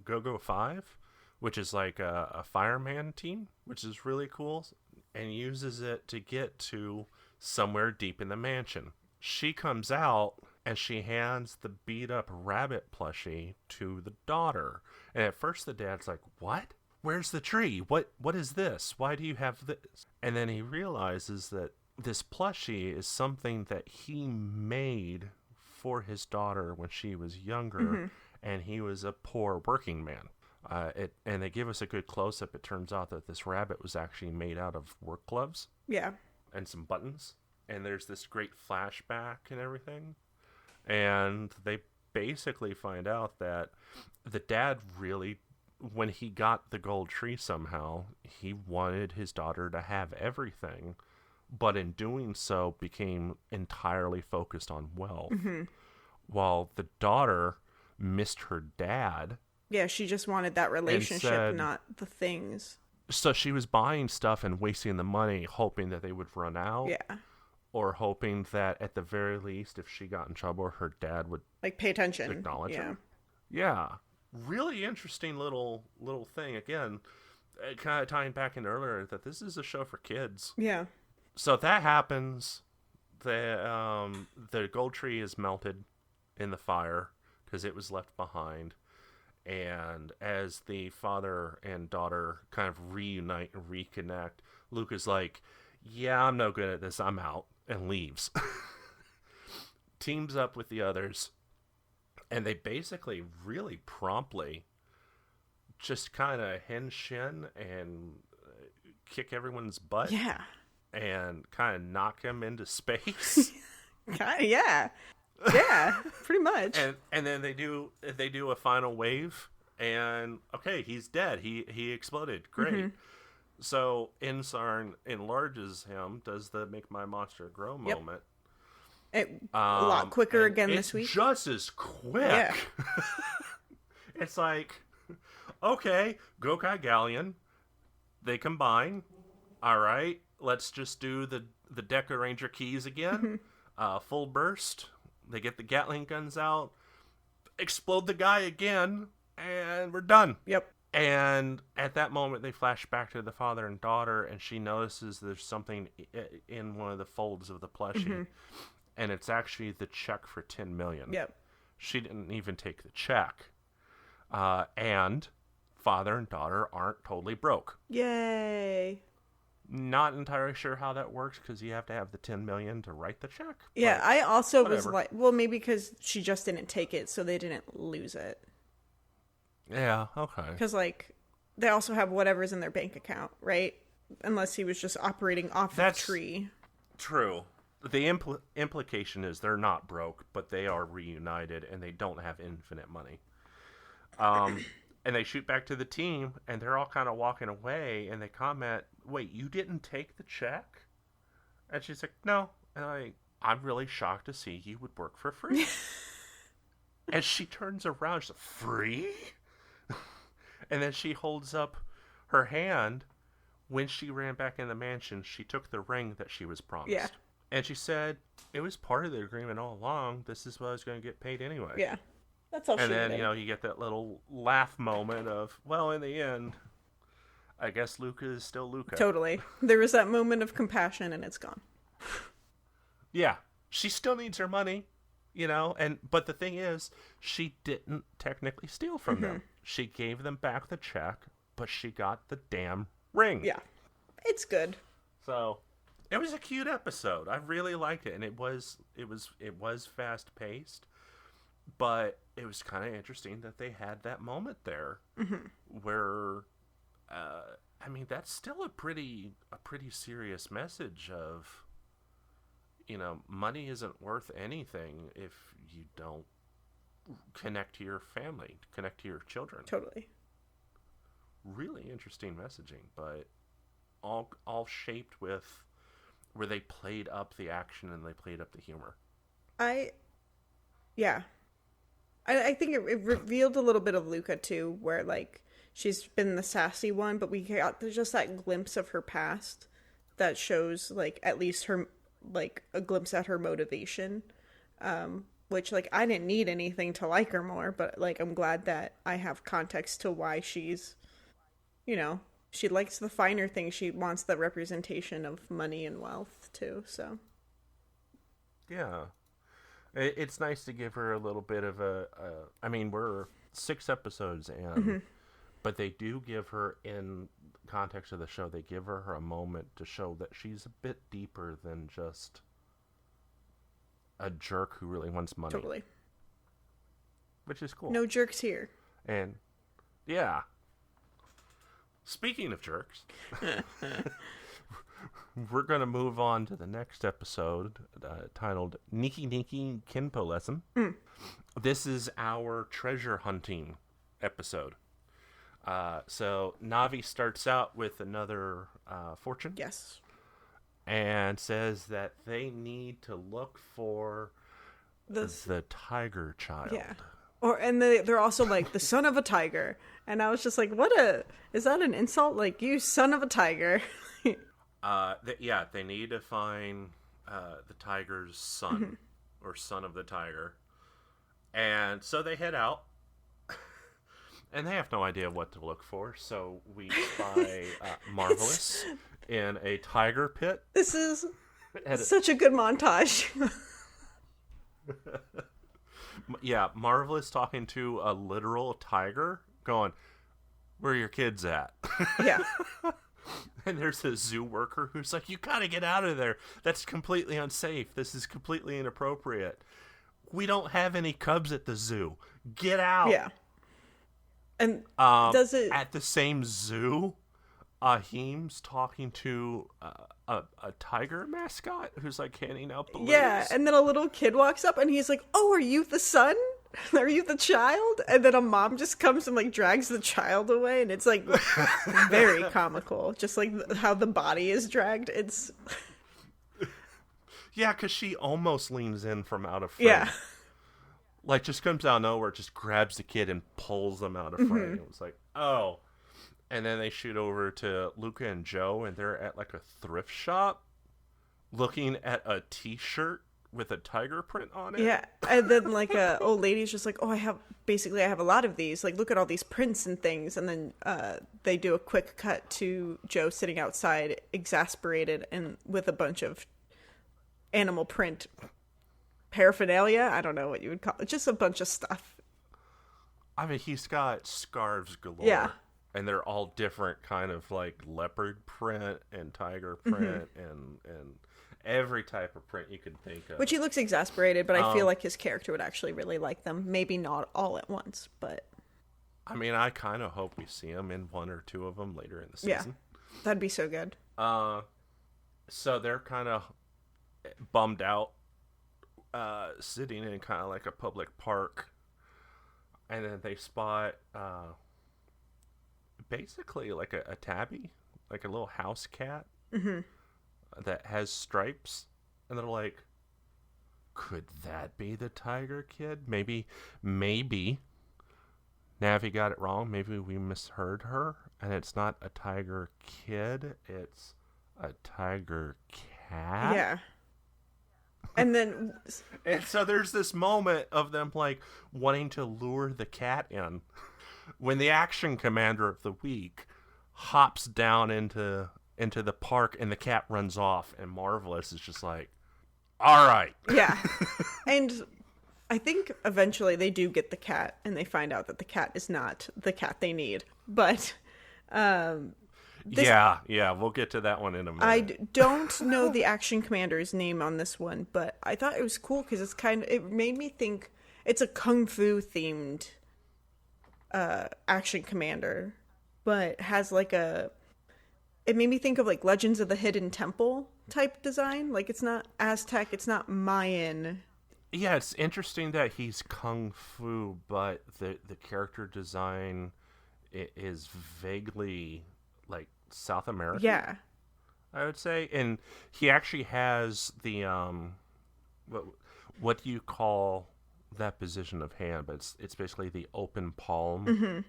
Go-Go 5, which is like a fireman team, which is really cool. and uses it to get to somewhere deep in the mansion. She comes out and she hands the beat up rabbit plushie to the daughter. And at first the dad's like, "What? Where's the tree? What is this? Why do you have this?" And then he realizes that this plushie is something that he made for his daughter when she was younger, and he was a poor working man. And they give us a good close-up. It turns out that this rabbit was actually made out of work gloves. Yeah. And some buttons. And there's this great flashback and everything. And they basically find out that the dad really, when he got the gold tree somehow, he wanted his daughter to have everything. But in doing so, became entirely focused on wealth. While the daughter missed her dad. Yeah, she just wanted that relationship, not the things. So she was buying stuff and wasting the money, hoping that they would run out. Yeah. Or hoping that at the very least, if she got in trouble, her dad would like pay attention, acknowledge her. Yeah, really interesting little thing. Again, kind of tying back in earlier that this is a show for kids. Yeah. So that happens. The gold tree is melted in the fire because it was left behind. And as the father and daughter kind of reunite and reconnect, Luke is like, "Yeah, I'm no good at this. I'm out," and leaves. Teams up with the others, and they basically really promptly just kind of hen-shin and kick everyone's butt. Yeah. And kind of knock him into space. Yeah. Yeah, pretty much. And then they do a final wave, and okay, he's dead. He exploded. Great. So Insarn enlarges him, does the "make my monster grow" moment. A lot quicker again this week. Just as quick. Yeah. It's like, okay, Gokai Galleon, they combine. All right, let's just do the Deca Ranger keys again. Full burst. They get the Gatling guns out, explode the guy again, and we're done. Yep. And at that moment, they flash back to the father and daughter, and she notices there's something in one of the folds of the plushie, and it's actually the check for $10 million. Yep. She didn't even take the check. And father and daughter aren't totally broke. Yay. Not entirely sure how that works because you have to have the $10 million to write the check. Yeah, I also whatever. was like, well, maybe because she just didn't take it, so they didn't lose it. Yeah, okay. Because, like, they also have whatever's in their bank account, right? Unless he was just operating off the tree. True. The implication is they're not broke, but they are reunited and they don't have infinite money. And they shoot back to the team, and they're all kind of walking away, and they comment, "Wait, you didn't take the check?" And she's like, "No." And I'm really shocked to see you would work for free. And she turns around, she's like, "Free?" And then she holds up her hand. When she ran back in the mansion, she took the ring that she was promised. Yeah. And she said, "It was part of the agreement all along. This is what I was going to get paid anyway." Yeah. That's all she did. And then, you get that little laugh moment of, well, in the end, I guess Luca is still Luca. Totally. There was that moment of compassion, and it's gone. Yeah. She still needs her money, but the thing is, she didn't technically steal from them. She gave them back the check, but she got the damn ring. Yeah. It's good. So, it was a cute episode. I really liked it, and it was fast paced. But it was kind of interesting that they had that moment there where, that's still a pretty serious message of, money isn't worth anything if you don't connect to your family, connect to your children. Totally. Really interesting messaging, but all shaped with where they played up the action and they played up the humor. Yeah. I think it revealed a little bit of Luca, too, where, like, she's been the sassy one, but we got just that glimpse of her past that shows, like, at least her, like, a glimpse at her motivation, which, like, I didn't need anything to like her more, but, like, I'm glad that I have context to why she's, she likes the finer things. She wants the representation of money and wealth too. So Yeah. It's nice to give her a little bit of I mean, we're 6 episodes in, but they do give her, in context of the show, they give her a moment to show that she's a bit deeper than just a jerk who really wants money. totally, Which is cool. no jerks here. And, yeah. Speaking of jerks, we're going to move on to the next episode titled Niki Niki Kenpo Lesson. This is our treasure hunting episode. So Navi starts out with another fortune. Yes. And says that they need to look for the tiger child. Yeah. And they're also like, the son of a tiger. And I was just like, is that an insult? Like, you son of a tiger. They need to find the tiger's son, or son of the tiger. And so they head out. And they have no idea what to look for. So we spy Marvelous in a tiger pit. This is such a good montage. Yeah, Marvelous talking to a literal tiger, going, "Where are your kids at?" Yeah. And there's a zoo worker who's like, "You gotta get out of there. That's completely unsafe. This is completely inappropriate. We don't have any cubs at the zoo. Get out." Yeah. And does it at the same zoo? Ahim's talking to a tiger mascot who's like handing out balloons. Yeah, and then a little kid walks up and he's like, "Oh, are you the son? Are you the child?" And then a mom just comes and like drags the child away, and it's like very comical, just like how the body is dragged. It's yeah, because she almost leans in from out of frame. Yeah. Like, just comes out of nowhere, just grabs the kid and pulls them out of frame. It was like, oh. And then they shoot over to Luca and Joe, and they're at, like, a thrift shop looking at a T-shirt with a tiger print on it. Yeah, and then, like, a old lady's just like, "Oh, I have a lot of these. Like, look at all these prints and things." And then they do a quick cut to Joe sitting outside, exasperated, and with a bunch of animal print paraphernalia. I don't know what you would call it. Just a bunch of stuff. I mean, he's got scarves galore. Yeah. And they're all different kind of like leopard print and tiger print and every type of print you could think of. Which he looks exasperated, but I feel like his character would actually really like them. Maybe not all at once, but... I mean, I kind of hope we see him in 1 or 2 of them later in the season. Yeah, that'd be so good. So they're kind of bummed out, sitting in kind of like a public park, and then they spot basically like a tabby, like a little house cat that has stripes, and they're like, could that be the tiger kid? Maybe Navi got it wrong. Maybe we misheard her, and it's not a tiger kid, it's a tiger cat. Yeah. And then... And so there's this moment of them, like, wanting to lure the cat in when the action commander of the week hops down into the park and the cat runs off, and Marvelous is just like, all right. Yeah. And I think eventually they do get the cat, and they find out that the cat is not the cat they need. But... Yeah, we'll get to that one in a minute. I don't know the action commander's name on this one, but I thought it was cool because it made me think it's a kung fu themed action commander, but has like it made me think of like Legends of the Hidden Temple type design. Like, it's not Aztec, it's not Mayan. Yeah, it's interesting that he's kung fu, but the character design is vaguely like South American. Yeah, I would say, and he actually has the what do you call that position of hand? But it's basically the open palm.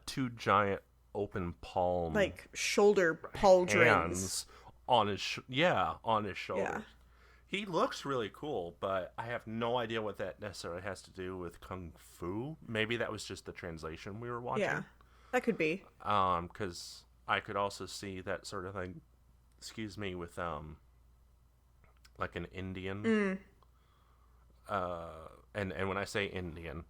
2 giant open palm, like shoulder pauldrons hands on his shoulders. Yeah. He looks really cool, but I have no idea what that necessarily has to do with kung fu. Maybe that was just the translation we were watching. Yeah. That could be. Because I could also see that sort of thing, with like an Indian. And when I say Indian,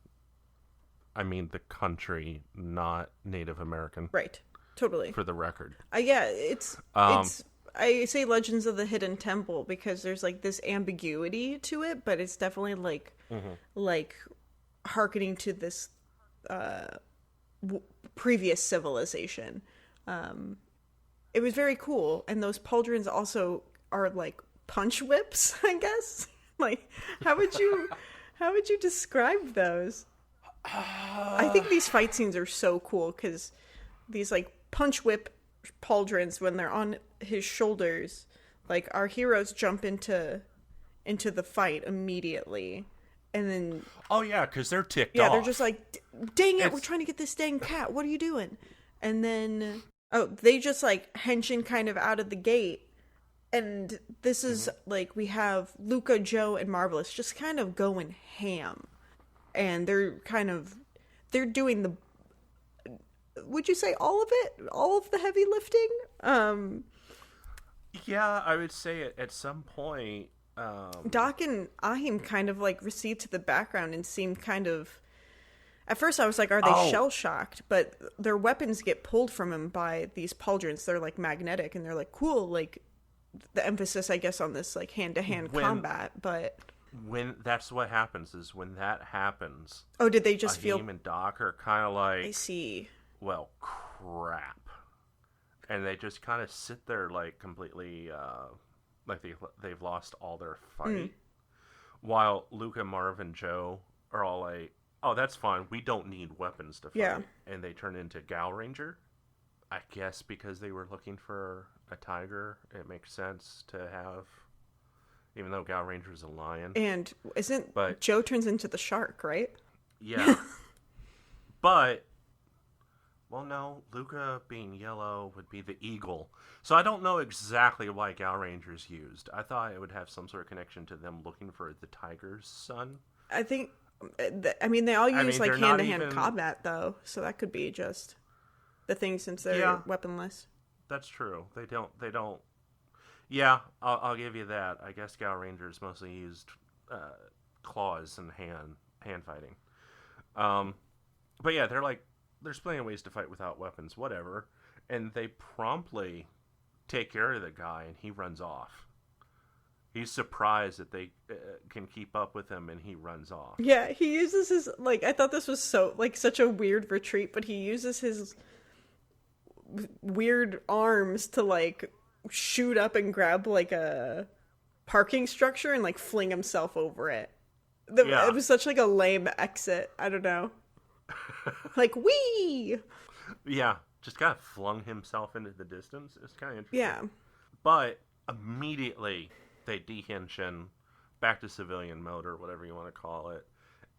I mean the country, not Native American. Right. Totally. For the record. Yeah, it's I say Legends of the Hidden Temple because there's like this ambiguity to it, but it's definitely like hearkening to this previous civilization. It was very cool, and those pauldrons also are like punch whips, I guess. Like, how would you describe those? I think these fight scenes are so cool because these like punch whip pauldrons, when they're on his shoulders, like our heroes jump into the fight immediately, and then because they're ticked off. Yeah, they're just like, dang it, we're trying to get this dang cat. What are you doing? And then they just like hench kind of out of the gate. And this is like, we have Luca, Joe, and Marvelous just kind of going ham. And they're doing the, would you say all of it? All of the heavy lifting? Yeah, I would say at some point. Doc and Ahim kind of like recede to the background and seem kind of, at first I was like, are they shell-shocked? But their weapons get pulled from them by these pauldrons. They're like magnetic, and they're like, cool, like, the emphasis, I guess, on this like hand-to-hand combat, but when that's what happens is when that happens. Oh, did they just feel? Ahim and Doc are kind of like, I see. Well, crap, and they just kind of sit there like completely, like they've lost all their fight. While Luca, Marv, and Joe are all like, "Oh, that's fine. We don't need weapons to fight." Yeah. And they turn into Gal Ranger. I guess because they were looking for a tiger, it makes sense to have, even though Gal Ranger is a lion. And Joe turns into the shark, right? Yeah. But, well, no, Luca being yellow would be the eagle. So I don't know exactly why Gal Ranger's used. I thought it would have some sort of connection to them looking for the tiger's son. I think, they all use like hand-to-hand combat, though, so that could be just the thing since they're weaponless. That's true. They don't. Yeah, I'll give you that. I guess Gal Rangers mostly used claws and hand fighting. But yeah, they're like, there's plenty of ways to fight without weapons, whatever. And they promptly take care of the guy, and he runs off. He's surprised that they can keep up with him, and he runs off. Yeah, he uses his, like, I thought this was so, like, such a weird retreat, but he uses his weird arms to, like, shoot up and grab, like, a parking structure and, like, fling himself over it. It was such, like, a lame exit. I don't know. Like, wee! Yeah, just kind of flung himself into the distance. It's kind of interesting. Yeah. But immediately they dehinge in back to civilian mode, or whatever you want to call it.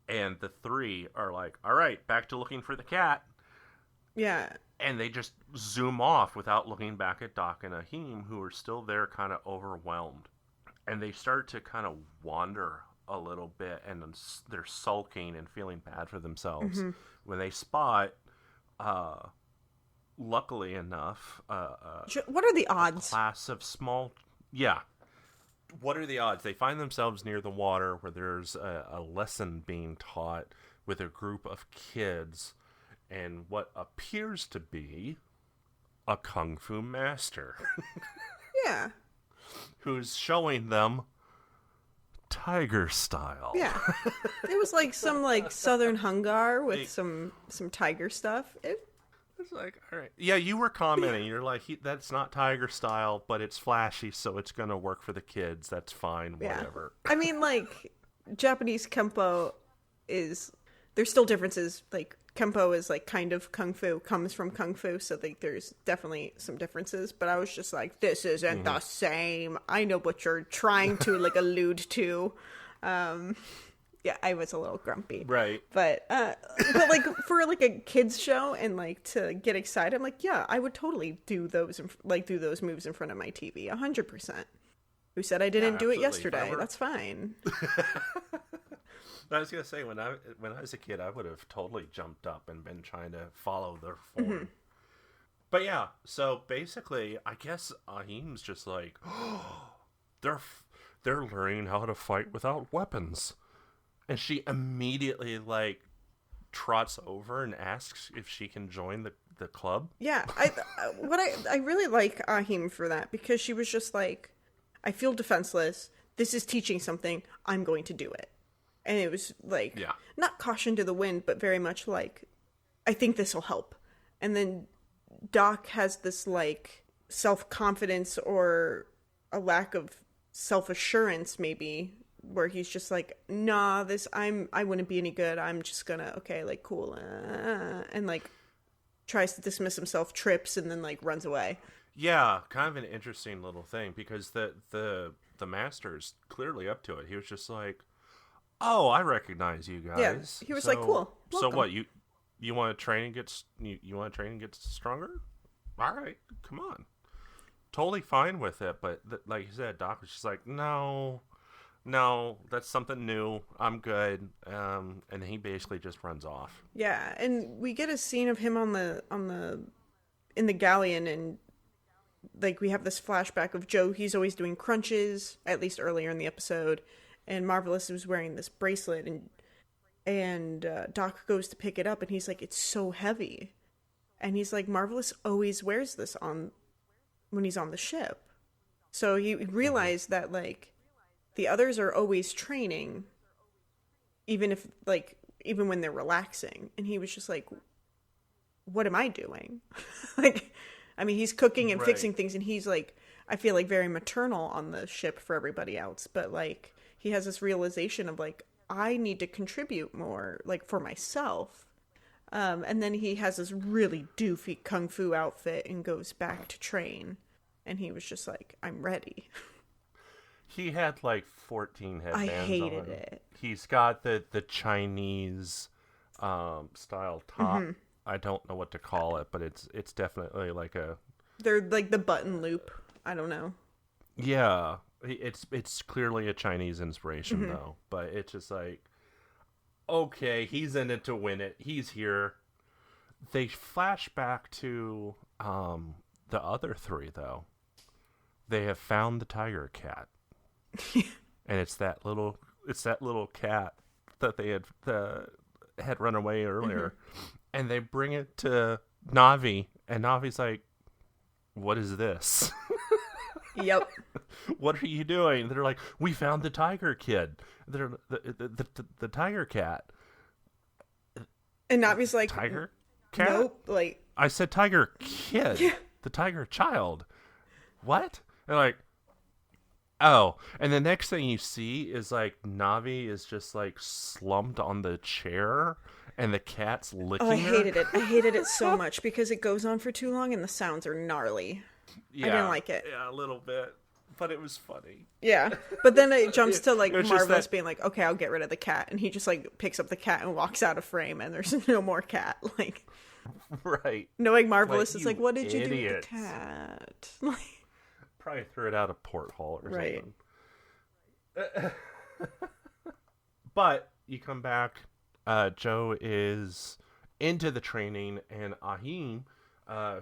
And the three are like, all right, back to looking for the cat. Yeah. And they just zoom off without looking back at Doc and Ahim, who are still there kind of overwhelmed. And they start to kind of wander a little bit, and they're sulking and feeling bad for themselves. Mm-hmm. When they spot, luckily enough, what are the odds? Class of small... Yeah. What are the odds? They find themselves near the water where there's a lesson being taught with a group of kids and what appears to be a kung fu master. Yeah. Who's showing them tiger style. Yeah. It was like some like southern hungar with some tiger stuff. It's like, all right. Yeah, you were commenting. You're like, that's not tiger style, but it's flashy, so it's going to work for the kids. That's fine, whatever. Yeah. I mean, like, Japanese Kenpo there's still differences. Like, Kenpo is, like, kind of kung fu, comes from kung fu, so there's definitely some differences. But I was just like, this isn't the same. I know what you're trying to, like, allude to. Yeah, I was a little grumpy. Right. But like, for, like, a kid's show and, like, to get excited, I'm like, yeah, I would totally do those moves in front of my TV, 100%. Who said I didn't do it yesterday? That's fine. I was gonna say when I was a kid, I would have totally jumped up and been trying to follow their form. Mm-hmm. But yeah, so basically, I guess Ahim's just like, oh, they're learning how to fight without weapons, and she immediately like trots over and asks if she can join the club. Yeah, I really like Ahim for that, because she was just like, I feel defenseless. This is teaching something. I'm going to do it. And it was like, Yeah. not caution to the wind, but very much like, I think this will help. And then Doc has this like self-confidence or a lack of self-assurance maybe, where he's just like, nah, I wouldn't be any good. I'm just gonna, okay, like, cool. And like tries to dismiss himself, trips, and then like runs away. Yeah, kind of an interesting little thing, because the master's clearly up to it. He was just like, "Oh, I recognize you guys." Yeah, he was like, "Cool. So Welcome." what, you want to train and get you want to train and get stronger? All right, come on. Totally fine with it, but like you said, Doc was just like, "No, that's something new. I'm good." And he basically just runs off. Yeah, and we get a scene of him in the galleon, and like we have this flashback of Joe. He's always doing crunches, at least earlier in the episode, and Marvelous was wearing this bracelet, and Doc goes to pick it up, and he's like, "It's so heavy," and he's like, "Marvelous always wears this on when he's on the ship," so he realized that like the others are always training, even when they're relaxing, and he was just like, "What am I doing?" Like, I mean, he's cooking and fixing things, and he's like, I feel like very maternal on the ship for everybody else, but like he has this realization of like, I need to contribute more, like, for myself. And then he has this really doofy kung fu outfit and goes back to train, and he was just like, I'm ready. He had like 14 headbands on. I hated it. He's got the Chinese style top. Mm-hmm. I don't know what to call it, but it's definitely like a... They're like the button loop. I don't know. Yeah, it's clearly a Chinese inspiration though, but it's just like, okay, he's in it to win it. He's here. They flash back to the other three though. They have found the tiger cat. And it's that little cat that they had run away earlier. And they bring it to Navi, and Navi's like, "What is this?" Yep. "What are you doing?" They're like, "We found the tiger kid. They're the tiger cat." And Navi's like, "Tiger cat?" Nope. Like, I said tiger kid. Yeah. The tiger child. What? They're like, oh. And the next thing you see is like Navi is just like slumped on the chair, and the cat's licking her. I hated it. I hated it so much because it goes on for too long and the sounds are gnarly. Yeah, I didn't like it. Yeah, a little bit. But it was funny. Yeah. But then it jumps to like It was just Marvelous that... being like, okay, I'll get rid of the cat. And he just like picks up the cat and walks out of frame, and there's no more cat. Like, right. Knowing Marvelous like, is like, what did idiots. you do with the cat? Like, probably threw it out a porthole or right. something. But you come back, Joe is into the training, and Ahim,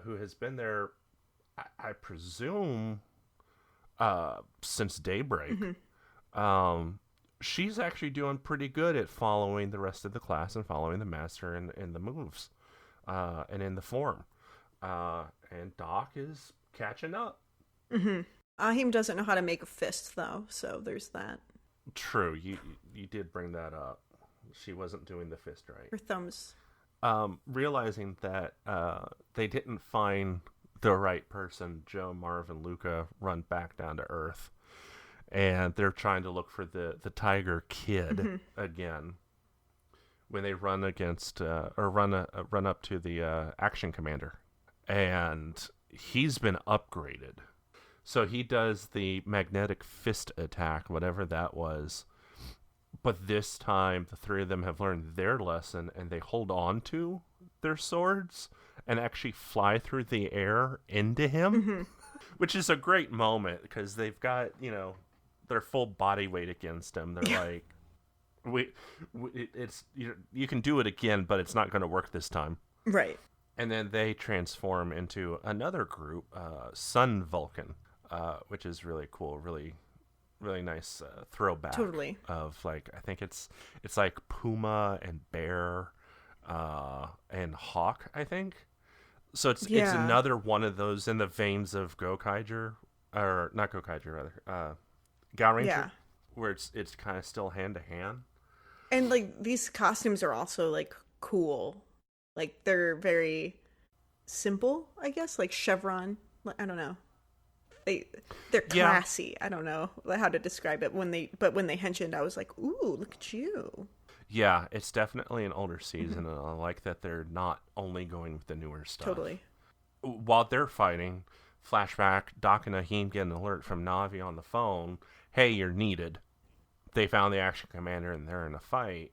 who has been there, I presume, since daybreak, she's actually doing pretty good at following the rest of the class and following the master in the moves, and in the form. And Doc is catching up. Ahim doesn't know how to make a fist, though, so there's that. True, you did bring that up. She wasn't doing the fist right. Her thumbs. Realizing that they didn't find the right person, Joe, Marv, and Luca run back down to Earth, and they're trying to look for the Tiger Kid again. When they run against or run up to the Action Commander, and he's been upgraded. So he does the magnetic fist attack, whatever that was. But this time, the three of them have learned their lesson, and they hold on to their swords and actually fly through the air into him, which is a great moment because they've got, their full body weight against him. They're like, it's you can do it again, but it's not going to work this time. Right. And then they transform into another group, Sun Vulcan, which is really cool, really nice throwback. Totally. Of like, I think it's like Puma and Bear, and Hawk, I think. So it's another one of those in the veins of Gokaiger, or not Gokaiger, rather, Gokaiger, where it's kind of still hand to hand. And like these costumes are also like cool, like they're very simple, I guess, like chevron. I don't know. They're classy. I don't know how to describe it. When they henshined, I was like, ooh, look at you. Yeah, it's definitely an older season, and I like that they're not only going with the newer stuff. Totally. While they're fighting, flashback, Doc and Ahim get an alert from Navi on the phone. Hey, you're needed. They found the action commander, and they're in a fight.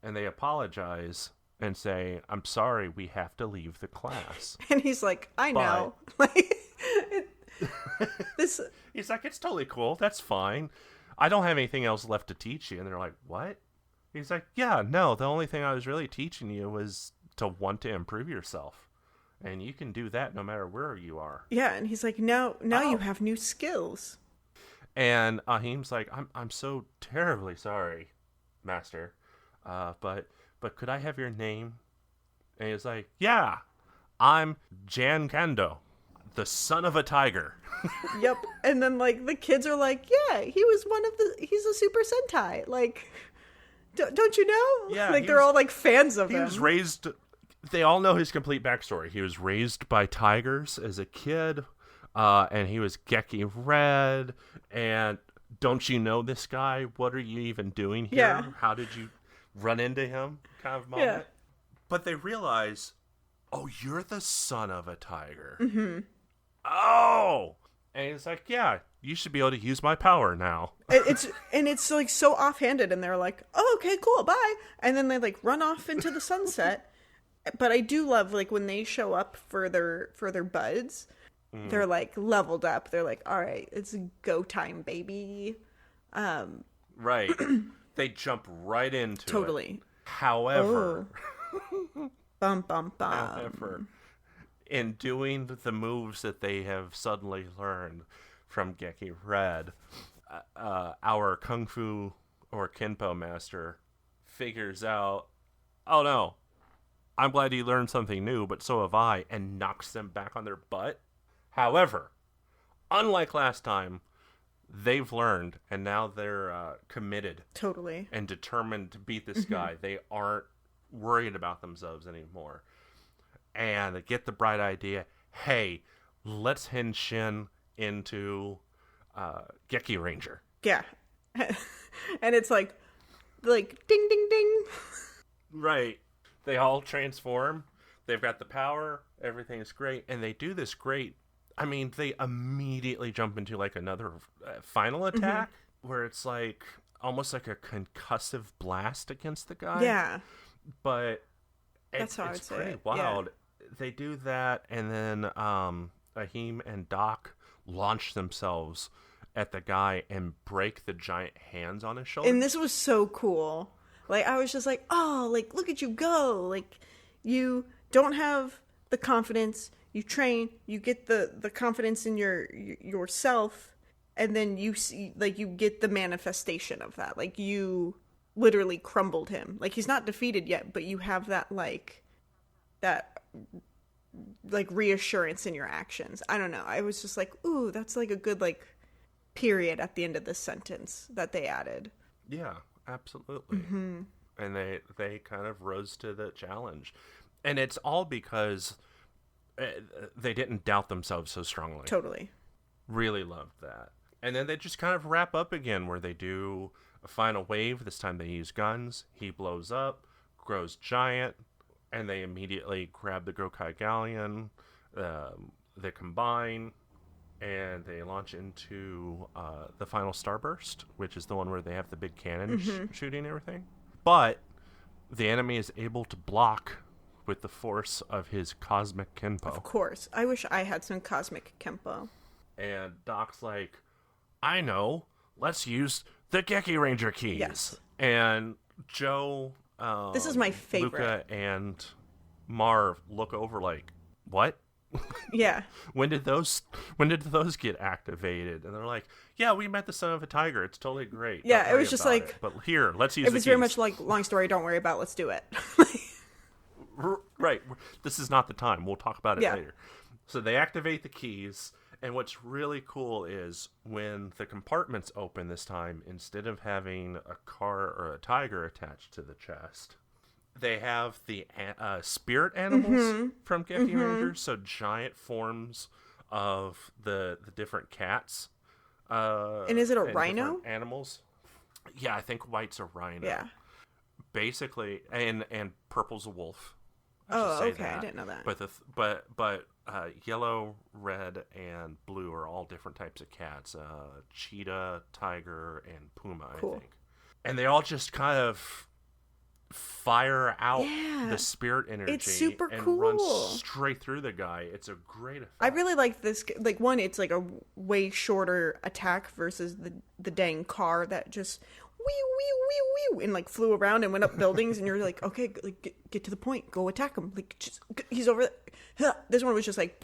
And they apologize and say, I'm sorry, we have to leave the class. And he's like, I know. Like, He's like, it's totally cool. That's fine. I don't have anything else left to teach you. And they're like, what? He's like, yeah, no, the only thing I was really teaching you was to want to improve yourself. And you can do that no matter where you are. Yeah, and he's like, now you have new skills. And Ahim's like, I'm so terribly sorry, Master. But could I have your name? And he's like, yeah, I'm Jan Kendo, the son of a tiger. Yep. And then like the kids are like, yeah, he's a Super Sentai. Like, don't you know? Yeah, like they're all like fans of him. He was raised. They all know his complete backstory. He was raised by tigers as a kid, and he was Geki Red. And don't you know this guy? What are you even doing here? Yeah. How did you run into him? Kind of moment. Yeah. But they realize, oh, you're the son of a tiger. Mm-hmm. Oh! And he's like, yeah, you should be able to use my power now. It's like so offhanded, and they're like, oh, okay, cool, bye. And then they like run off into the sunset. But I do love like when they show up for their buds, they're like leveled up. They're like, all right, it's go time, baby. Right. They jump right into totally. It. However, bum bum bum. However, in doing the moves that they have suddenly learned from Geki Red, our Kung Fu or Kenpo master figures out, oh no, I'm glad you learned something new, but so have I, and knocks them back on their butt. However, unlike last time, they've learned, and now they're committed. Totally. And determined to beat this guy. They aren't worried about themselves anymore. And they get the bright idea, hey, let's henshin into Geki Ranger. Yeah. And it's like ding, ding, ding. Right. They all transform. They've got the power. Everything's great. And they do this great. I mean, they immediately jump into like another final attack where it's like almost like a concussive blast against the guy. Yeah. But it's pretty wild. Yeah. They do that, and then Ahim and Doc launch themselves at the guy and break the giant hands on his shoulders. And this was so cool. Like, I was just like, oh, like, look at you go. Like, you don't have the confidence. You train. You get the confidence in yourself. And then you see, like, you get the manifestation of that. Like, you literally crumbled him. Like, he's not defeated yet, but you have that, like, reassurance in your actions. I don't know. I was just like, ooh, that's, like, a good, like, period at the end of this sentence that they added. Yeah. Absolutely. Mm-hmm. And they kind of rose to the challenge. And it's all because they didn't doubt themselves so strongly. Totally. Really loved that. And then they just kind of wrap up again where they do a final wave. This time they use guns. He blows up, grows giant, and they immediately grab the Gokaiger galleon. They combine, and they launch into the final starburst, which is the one where they have the big cannon shooting everything. But the enemy is able to block with the force of his cosmic Kenpo. Of course. I wish I had some cosmic Kenpo. And Doc's like, I know. Let's use the Geki Ranger keys. Yes. And Joe, This is my favorite. Luca, and Marv look over like, what? Yeah. When did those get activated? And they're like, yeah, we met the son of a tiger. It's totally great. Yeah, Don't it was worry just about like it. But here, let's use it the was very keys. much like, long story, don't worry about, let's do it. Right. This is not the time. We'll talk about it Yeah. later. So they activate the keys, and what's really cool is when the compartments open this time, instead of having a car or a tiger attached to the chest, they have the spirit animals from Geki Rangers, so giant forms of the different cats. And is it a and rhino? different animals. Yeah, I think white's a rhino. Yeah. Basically, and purple's a wolf. Oh, okay. I didn't know that. But yellow, red, and blue are all different types of cats. Cheetah, tiger, and puma, Cool. I think. And they all just kind of fire out the spirit energy. It's super and cool. run straight through the guy. It's a great effect. I really like this. Like, one, it's like a way shorter attack versus the dang car that just and like flew around and went up buildings, and you're like, okay, like, get to the point, go attack him. Like, just, he's over there. This one was just like,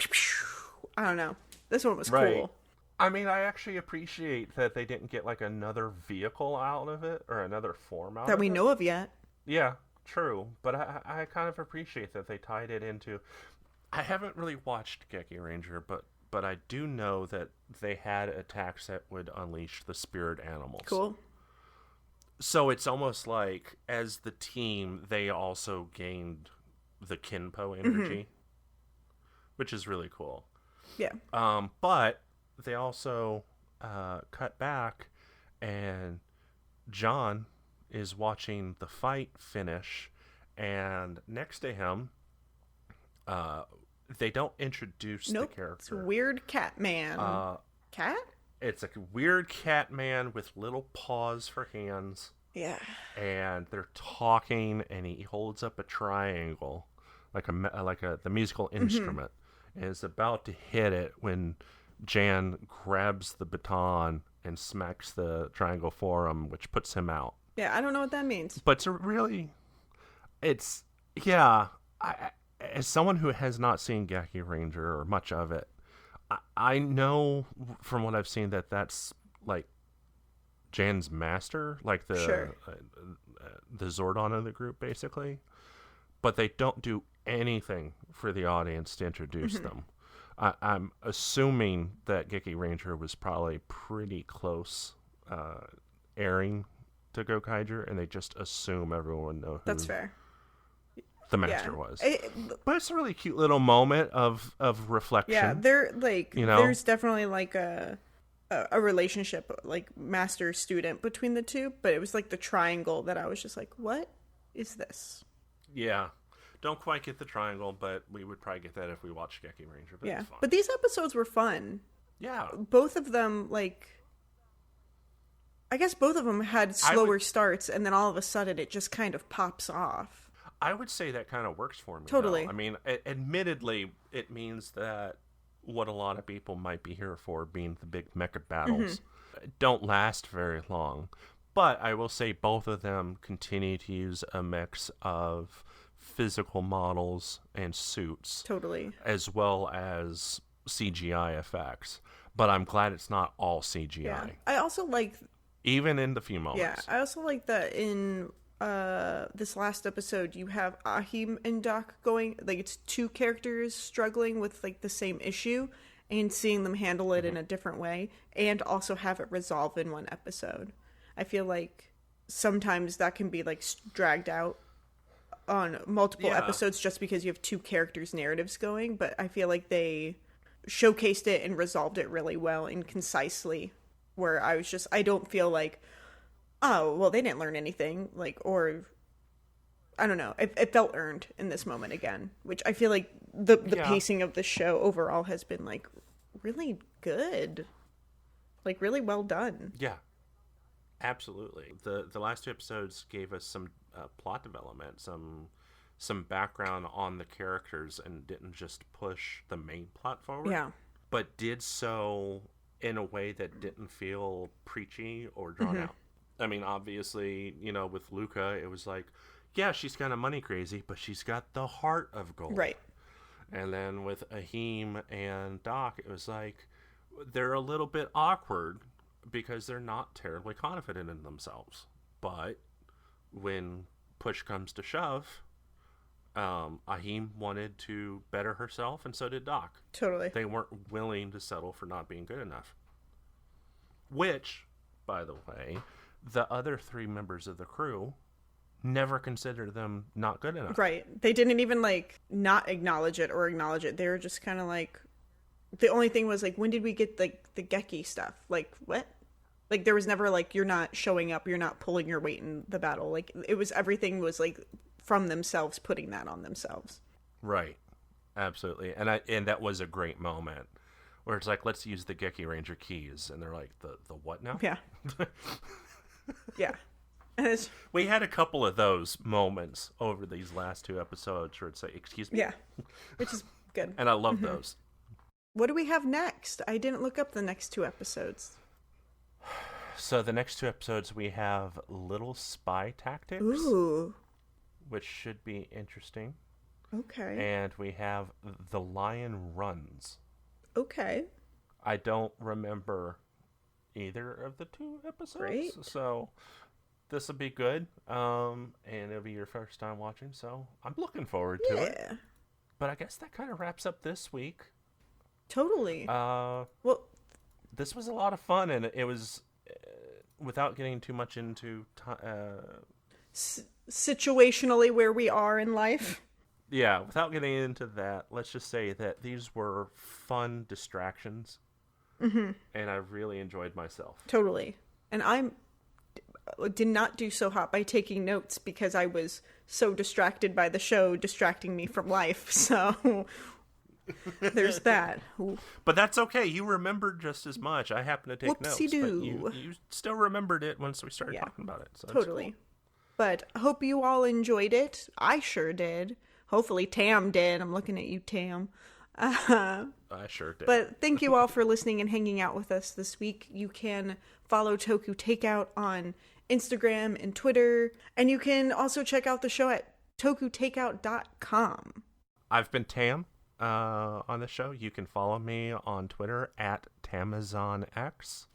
I don't know. This one was cool. I mean, I actually appreciate that they didn't get like another vehicle out of it or another form out of it. That we know of yet. Yeah, true. But I kind of appreciate that they tied it into... I haven't really watched Geki Ranger, but I do know that they had attacks that would unleash the spirit animals. Cool. So it's almost like, as the team, they also gained the Kenpo energy, which is really cool. Yeah. But they also cut back, and John is watching the fight finish, and next to him, they don't introduce the character. It's Weird Cat Man. Cat? It's a weird cat man with little paws for hands. Yeah. And they're talking, and he holds up a triangle, like the musical instrument, and is about to hit it when Jan grabs the baton and smacks the triangle for him, which puts him out. Yeah, I don't know what that means. But as someone who has not seen Geki Ranger or much of it, I know from what I've seen that that's like Jan's master, like the Zordon of the group, basically. But they don't do anything for the audience to introduce them. I'm assuming that Geki Ranger was probably pretty close airing to Gokaiger, and they just assume everyone knows who That's fair. the master was. But it's a really cute little moment of reflection. Yeah, they're like, know? There's definitely like a relationship, like master student between the two, but it was like the triangle that I was just like, what is this? Yeah. Don't quite get the triangle, but we would probably get that if we watched Geki Ranger. But Yeah, it's fun. but these episodes were fun. Yeah. Both of them, like, I guess both of them had slower starts, and then all of a sudden it just kind of pops off. I would say that kind of works for me. Totally. Though. I mean, admittedly, it means that what a lot of people might be here for, being the big mecha battles, don't last very long. But I will say both of them continue to use a mix of physical models and suits. Totally. As well as CGI effects. But I'm glad it's not all CGI. Yeah. I also like... Even in the few moments. Yeah, I also like that in this last episode you have Ahim and Doc going, like, it's two characters struggling with like the same issue and seeing them handle it in a different way, and also have it resolve in one episode. I feel like sometimes that can be like dragged out on multiple episodes just because you have two characters' narratives going, but I feel like they showcased it and resolved it really well and concisely, where I don't feel like, oh, well, they didn't learn anything, like, or I don't know. It felt earned in this moment again, which I feel like the pacing of the show overall has been like really good, like really well done. Yeah, absolutely. The last two episodes gave us some plot development, some background on the characters, and didn't just push the main plot forward. Yeah, but did so in a way that didn't feel preachy or drawn out. I mean, obviously, with Luca, it was like, yeah, she's kind of money crazy, but she's got the heart of gold. Right. And then with Ahim and Doc, it was like, they're a little bit awkward because they're not terribly confident in themselves. But when push comes to shove, Ahim wanted to better herself, and so did Doc. Totally. They weren't willing to settle for not being good enough. Which, by the way, the other 3 members of the crew never considered them not good enough. Right. They didn't even, not acknowledge it or acknowledge it. They were just kind of like... The only thing was, when did we get, the Geki stuff? What? There was never, you're not showing up, you're not pulling your weight in the battle. Everything was, from themselves, putting that on themselves. Right. Absolutely. And that was a great moment. Where it's let's use the Geki Ranger keys. And they're like, the what now? Yeah. Yeah. And we had a couple of those moments over these last 2 episodes where it's excuse me? Yeah. Which is good. And I love those. What do we have next? I didn't look up the next 2 episodes. So the next 2 episodes, we have Little Spy Tactics. Ooh. Which should be interesting. Okay. And we have The Lion Runs. Okay. I don't remember either of the 2 episodes. Great. So this will be good. And it'll be your first time watching, so I'm looking forward to it. Yeah. But I guess that kind of wraps up this week. Totally. Well, this was a lot of fun, and it was without getting too much into situationally where we are in life. Yeah, without getting into that, let's just say that these were fun distractions, and I really enjoyed myself. Totally. And I did not do so hot by taking notes because I was so distracted by the show distracting me from life. So there's that. Ooh. But that's okay. You remembered just as much. I happen to take notes, Whoopsie-doo. but you still remembered it once we started talking about it. So Totally. cool. But I hope you all enjoyed it. I sure did. Hopefully Tam did. I'm looking at you, Tam. I sure did. But thank you all for listening and hanging out with us this week. You can follow Toku Takeout on Instagram and Twitter. And you can also check out the show at tokutakeout.com. I've been Tam on the show. You can follow me on Twitter at TamazonX.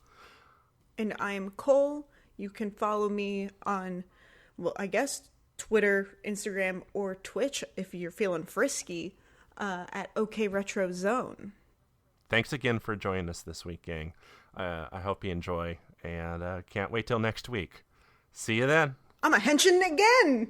And I'm Cole. You can follow me on, I guess, Twitter, Instagram, or Twitch if you're feeling frisky at OK Retro Zone. Thanks again for joining us this week, gang. I hope you enjoy, and can't wait till next week. See you then. I'm a henshin again!